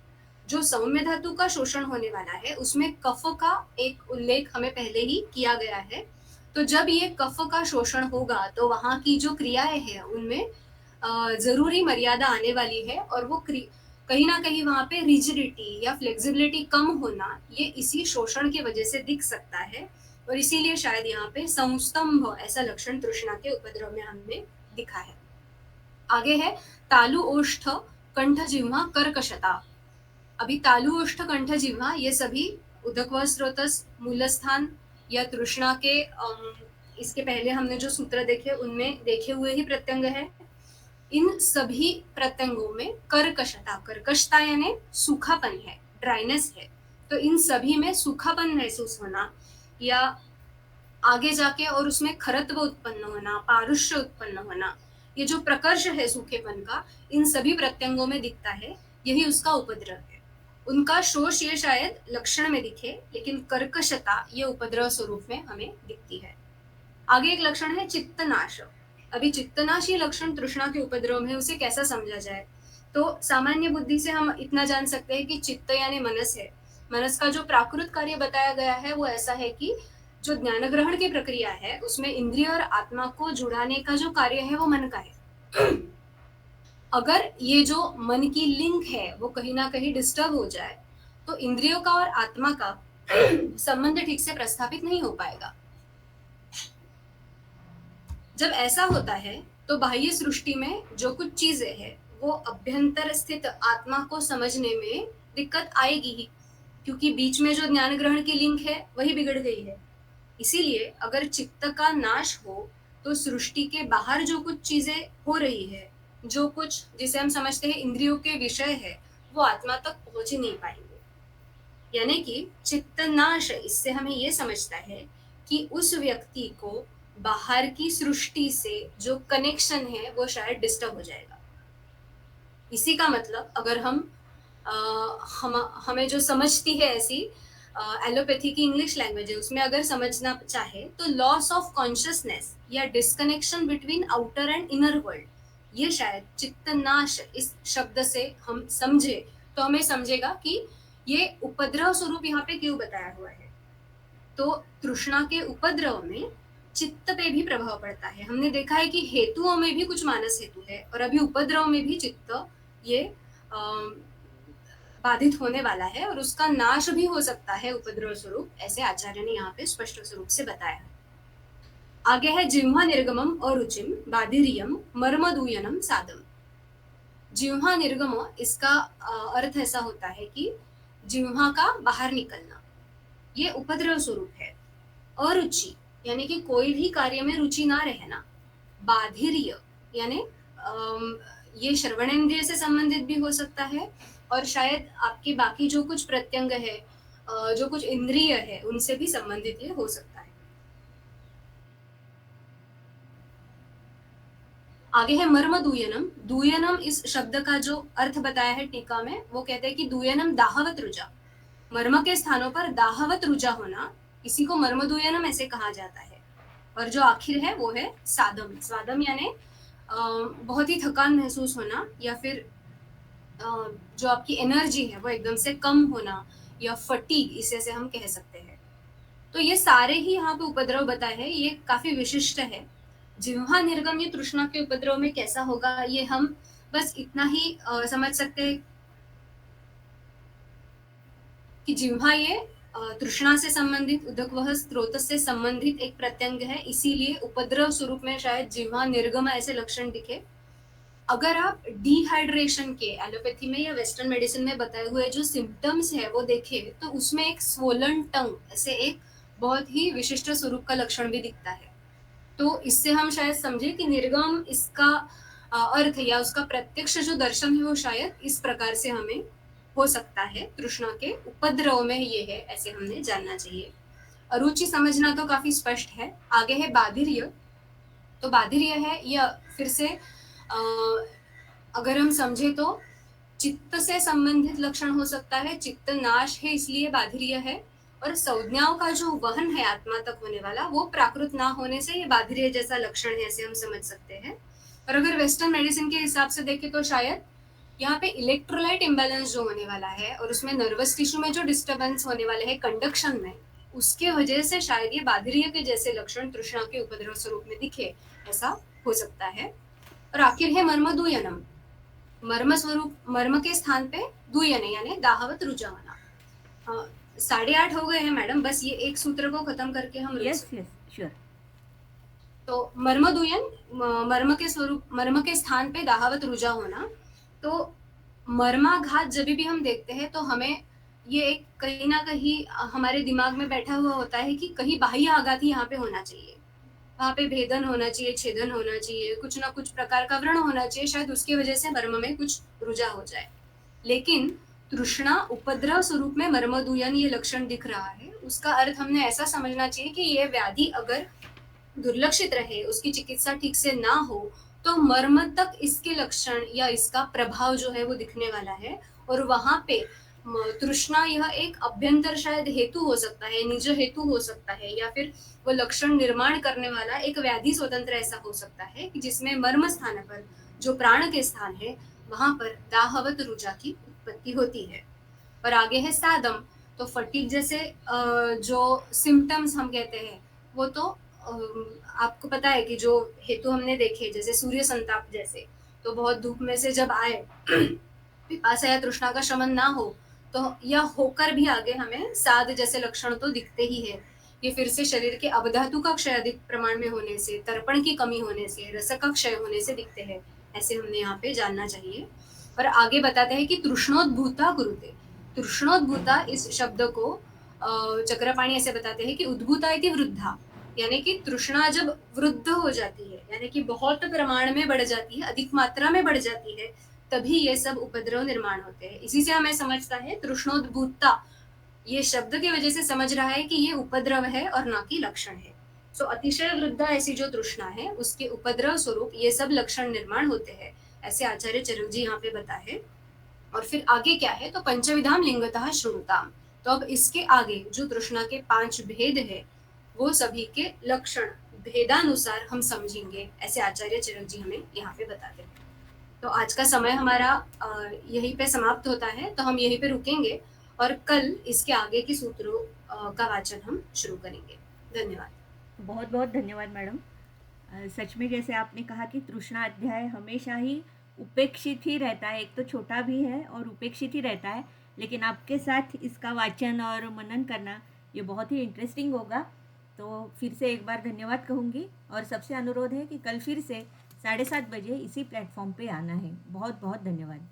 जो सौम्य धातु का शोषण होने वाला है उसमें कफ का एक उल्लेख हमें पहले ही किया गया है। तो जब ये कफ का शोषण होगा तो वहां की जो क्रियाएं हैं उनमें जरूरी मर्यादा आने वाली है, और वो कहीं ना कहीं वहां पे रिजिडिटी या फ्लेक्सिबिलिटी कम होना, ये इसी शोषण की वजह से दिख सकता है, और इसीलिए शायद यहाँ पे संस्तंभ ऐसा लक्षण तृष्णा के उपद्रव में हमने दिखा है। आगे है तालु ओष्ठ कंठ जिह्वा कर्कशता। अभी तालु ओष्ठ कंठ जिह्वा ये सभी उदकवह स्रोतस, मूलस्थान या तृष्णा के इसके पहले हमने जो सूत्र देखे उनमें देखे हुए ही प्रत्यंग है। इन सभी प्रत्यंगों में कर्कशता, कर्कशता यानी सूखापन है, ड्राइनेस है। तो इन सभी में सूखापन महसूस होना या आगे जाके और उसमें खरत्व उत्पन्न होना, पारुष्य उत्पन्न होना, ये जो प्रकर्ष है सूखेपन का, इन सभी प्रत्यंगों में दिखता है, यही उसका उपद्रव है। उनका शोष ये शायद लक्षण में दिखे, लेकिन कर्कशता ये उपद्रव स्वरूप में हमें दिखती है। आगे एक लक्षण है चित्तनाश। अभी चित्तनाश ये लक्षण तृष्णा के उपद्रव में, उसे कैसा समझा जाए? तो सामान्य बुद्धि से हम इतना जान सकते हैं कि चित्त यानी मनस है। मनस का जो प्राकृत कार्य बताया गया है वो ऐसा है कि जो ज्ञान ग्रहण की प्रक्रिया है उसमें इंद्रिय और आत्मा को जुड़ाने का जो कार्य है वो मन का है। अगर ये जो मन की लिंक है वो कहीं ना कहीं डिस्टर्ब हो जाए तो इंद्रियों का और आत्मा का संबंध ठीक से प्रस्थापित नहीं हो पाएगा। जब ऐसा होता है तो बाह्य सृष्टि में जो कुछ चीजें हैं वो अभ्यंतर स्थित आत्मा को समझने में दिक्कत आएगी ही, क्योंकि बीच में जो ज्ञान ग्रहण की लिंक है वही बिगड़ गई है। इसीलिए अगर चित्त का नाश हो तो सृष्टि के बाहर जो कुछ चीजें हो रही है, जो कुछ जिसे हम समझते हैं इंद्रियों के विषय है, वो आत्मा तक पहुंच ही नहीं पाएंगे। यानी कि चित्त नाश इससे हमें ये समझता है कि उस व्यक्ति को बाहर की सृष्टि से जो कनेक्शन है वो शायद डिस्टर्ब हो जाएगा। इसी का मतलब अगर हमें जो समझती है ऐसी एलोपैथी की इंग्लिश लैंग्वेज है उसमें अगर समझना चाहे तो लॉस ऑफ कॉन्शियसनेस या disconnection between outer and inner world, ये शायद चित्तनाश इस शब्द से हम समझे तो हमें समझेगा कि ये उपद्रव स्वरूप यहाँ पे क्यों बताया हुआ है। तो तृष्णा के उपद्रव में चित्त पे भी प्रभाव पड़ता है। हमने देखा है कि हेतुओं में भी कुछ मानस हेतु है और अभी उपद्रव में भी चित्त ये बाधित होने वाला है और उसका नाश भी हो सकता है उपद्रव स्वरूप, ऐसे आचार्य ने यहाँ पे स्पष्ट स्वरूप से बताया। आगे है जिह्वा निर्गमम अरुचिम बाधिरियम मर्मदूयनम सादम। जिह्वा निर्गम इसका अर्थ ऐसा होता है कि जिह्वा का बाहर निकलना, ये उपद्रव स्वरूप है। अरुचि यानी कि कोई भी कार्य में रुचि ना रहना। बाधिर्य यानी ये श्रवणेंद्रिय से संबंधित भी हो सकता है और शायद आपकी बाकी जो कुछ प्रत्यंग है, जो कुछ इंद्रिय है, उनसे भी संबंधित ये हो सकता है। आगे है मर्म दूयनम। दूयनम इस शब्द का जो अर्थ बताया है टीका में, वो कहते हैं कि दूयनम दाहवत रुजा, मर्म के स्थानों पर दाहवत रुजा होना, इसी को मर्म दूयनम ऐसे कहा जाता है। और जो आखिर है वो है सादम। सादम यानी बहुत ही थकान महसूस होना या फिर जो आपकी एनर्जी है वो एकदम से कम होना या फटीग, इसे से हम कह सकते हैं। तो ये सारे ही यहाँ पे उपद्रव बताए हैं, ये काफी विशिष्ट है। जिह्वा निर्गम ये तृष्णा के उपद्रव में कैसा होगा ये हम बस इतना ही समझ सकते हैं कि जिह्वा ये तृष्णा से संबंधित, उदकवह स्रोत से संबंधित एक प्रत्यंग है, इसीलिए उपद्रव स्वरूप में शायद जिह्वा निर्गम ऐसे लक्षण दिखे। अगर आप डिहाइड्रेशन के एलोपैथी में या वेस्टर्न मेडिसिन में बताए हुए जो सिम्टम्स है वो देखें तो उसमें एक स्वोलन टंग ऐसे एक बहुत ही विशिष्ट स्वरूप का लक्षण भी दिखता है। तो इससे हम शायद समझे कि निर्गम इसका अर्थ या उसका प्रत्यक्ष जो दर्शन है वो शायद इस प्रकार से हमें हो सकता है, तृष्णा के उपद्रव में ये है ऐसे हमने जानना चाहिए। अरुचि समझना तो काफी स्पष्ट है। आगे है बाधिर्य। तो बाधिर्य है यह फिर से अगर हम समझे तो चित्त से संबंधित लक्षण हो सकता है, चित्त नाश है इसलिए बाधिर्य है, और संज्ञाओं का जो वहन है आत्मा तक होने वाला वो प्राकृत ना होने से ये बाधिर्य जैसा लक्षण है ऐसे हम समझ सकते हैं। और अगर वेस्टर्न मेडिसिन के हिसाब से देखें तो शायद यहाँ पे इलेक्ट्रोलाइट इम्बैलेंस जो होने वाला है और उसमें नर्वस टिश्यू में जो डिस्टर्बेंस होने वाले हैं कंडक्शन में, उसके वजह से शायद ये बाधिर्य के जैसे लक्षण तृष्णा के उपद्रव स्वरूप में दिखे, ऐसा हो सकता है। और आखिर है मर्म दूयनम, मर्म स्वरूप, मर्म के स्थान पे दूयन यानी दाहवत रुचा होना। 8:30 हो गए हैं मैडम, बस ये एक सूत्र को खत्म करके हम रुक यस सकते हैं। Yes sure. तो मर्मदूयन, मर्म के स्वरूप, मर्म के स्थान पे दाहावत रुजा होना। तो मर्माघात जब भी हम देखते हैं तो हमें ये एक कहीं ना कहीं हमारे दिमाग में बैठा हुआ होता है कि कहीं बाह्य आघात ही यहाँ पे होना चाहिए, वहाँ पे भेदन होना चाहिए, छेदन होना चाहिए, कुछ ना कुछ प्रकार का व्रण होना चाहिए, शायद उसकी वजह से मर्म में कुछ रुझा हो जाए। लेकिन तृष्णा उपद्रव स्वरूप में मर्मदूयन ये लक्षण दिख रहा है, उसका अर्थ हमने ऐसा समझना चाहिए कि ये व्याधि अगर दुर्लक्षित रहे, उसकी चिकित्सा ठीक से ना हो, तो मर्म तक इसके लक्षण या इसका प्रभाव जो है वो दिखने वाला है। और वहां पे तृष्णा यह एक अभ्यंतर शायद हेतु हो सकता है, निज हेतु हो सकता है, या फिर वो लक्षण निर्माण करने वाला एक व्याधि स्वतंत्र ऐसा हो सकता है कि जिसमें मर्म स्थान पर, जो प्राण के स्थान है, वहां पर दाहवत रुचा की उत्पत्ति होती है। और आगे है सादम। तो फटीग जैसे जो सिम्टम्स हम कहते हैं, वो तो आपको पता है कि जो हेतु हमने देखे, जैसे सूर्य संताप जैसे, तो बहुत धूप में से जब आए पिपासा या तृष्णा का शमन ना हो, तो यह होकर भी आगे हमें साद जैसे लक्षण तो दिखते ही है। ये फिर से शरीर के अवधातु का क्षय अधिक प्रमाण में होने से, तर्पण की कमी होने से, रस का क्षय होने से दिखते हैं, ऐसे हमने यहाँ पे जानना चाहिए। और आगे बताते हैं कि तृष्णोद्भूता कुरुते। तृष्णोद्भूता इस शब्द को चक्रपाणी ऐसे बताते हैं कि उद्भूता इति वृद्धा, यानी कि तृष्णा जब वृद्ध हो जाती है, यानी कि बहुत प्रमाण में बढ़ जाती है, अधिक मात्रा में बढ़ जाती है, तभी ये सब उपद्रव निर्माण होते हैं। इसी से हमें समझता है तृष्णोद्भूता, ये शब्द की वजह से समझ रहा है कि ये उपद्रव है और ना कि लक्षण है। सो अतिशय वृद्धा ऐसी जो तृष्णा है, उसके उपद्रव स्वरूप ये सब लक्षण निर्माण होते हैं, ऐसे आचार्य चरक जी यहाँ पे बता है। और फिर आगे क्या है, तो पंचविधाम लिंगतः श्रुणुताम। तो अब इसके आगे जो तृष्णा के 5 भेद है, वो सभी के लक्षण भेदानुसार हम समझेंगे, ऐसे आचार्य चरक जी हमें यहाँ पे बताते हैं। तो आज का समय हमारा यहीं पे समाप्त होता है, तो हम यहीं पे रुकेंगे और कल इसके आगे के सूत्रों का वाचन हम शुरू करेंगे। धन्यवाद। बहुत बहुत धन्यवाद मैडम। सच में जैसे आपने कहा कि तृष्णा अध्याय हमेशा ही उपेक्षित ही रहता है, एक तो छोटा भी है और उपेक्षित ही रहता है, लेकिन आपके साथ इसका वाचन और मनन करना ये बहुत ही इंटरेस्टिंग होगा। तो फिर से एक बार धन्यवाद कहूँगी और सबसे अनुरोध है कि कल फिर से 7:30 बजे इसी प्लेटफॉर्म पे आना है। बहुत बहुत धन्यवाद।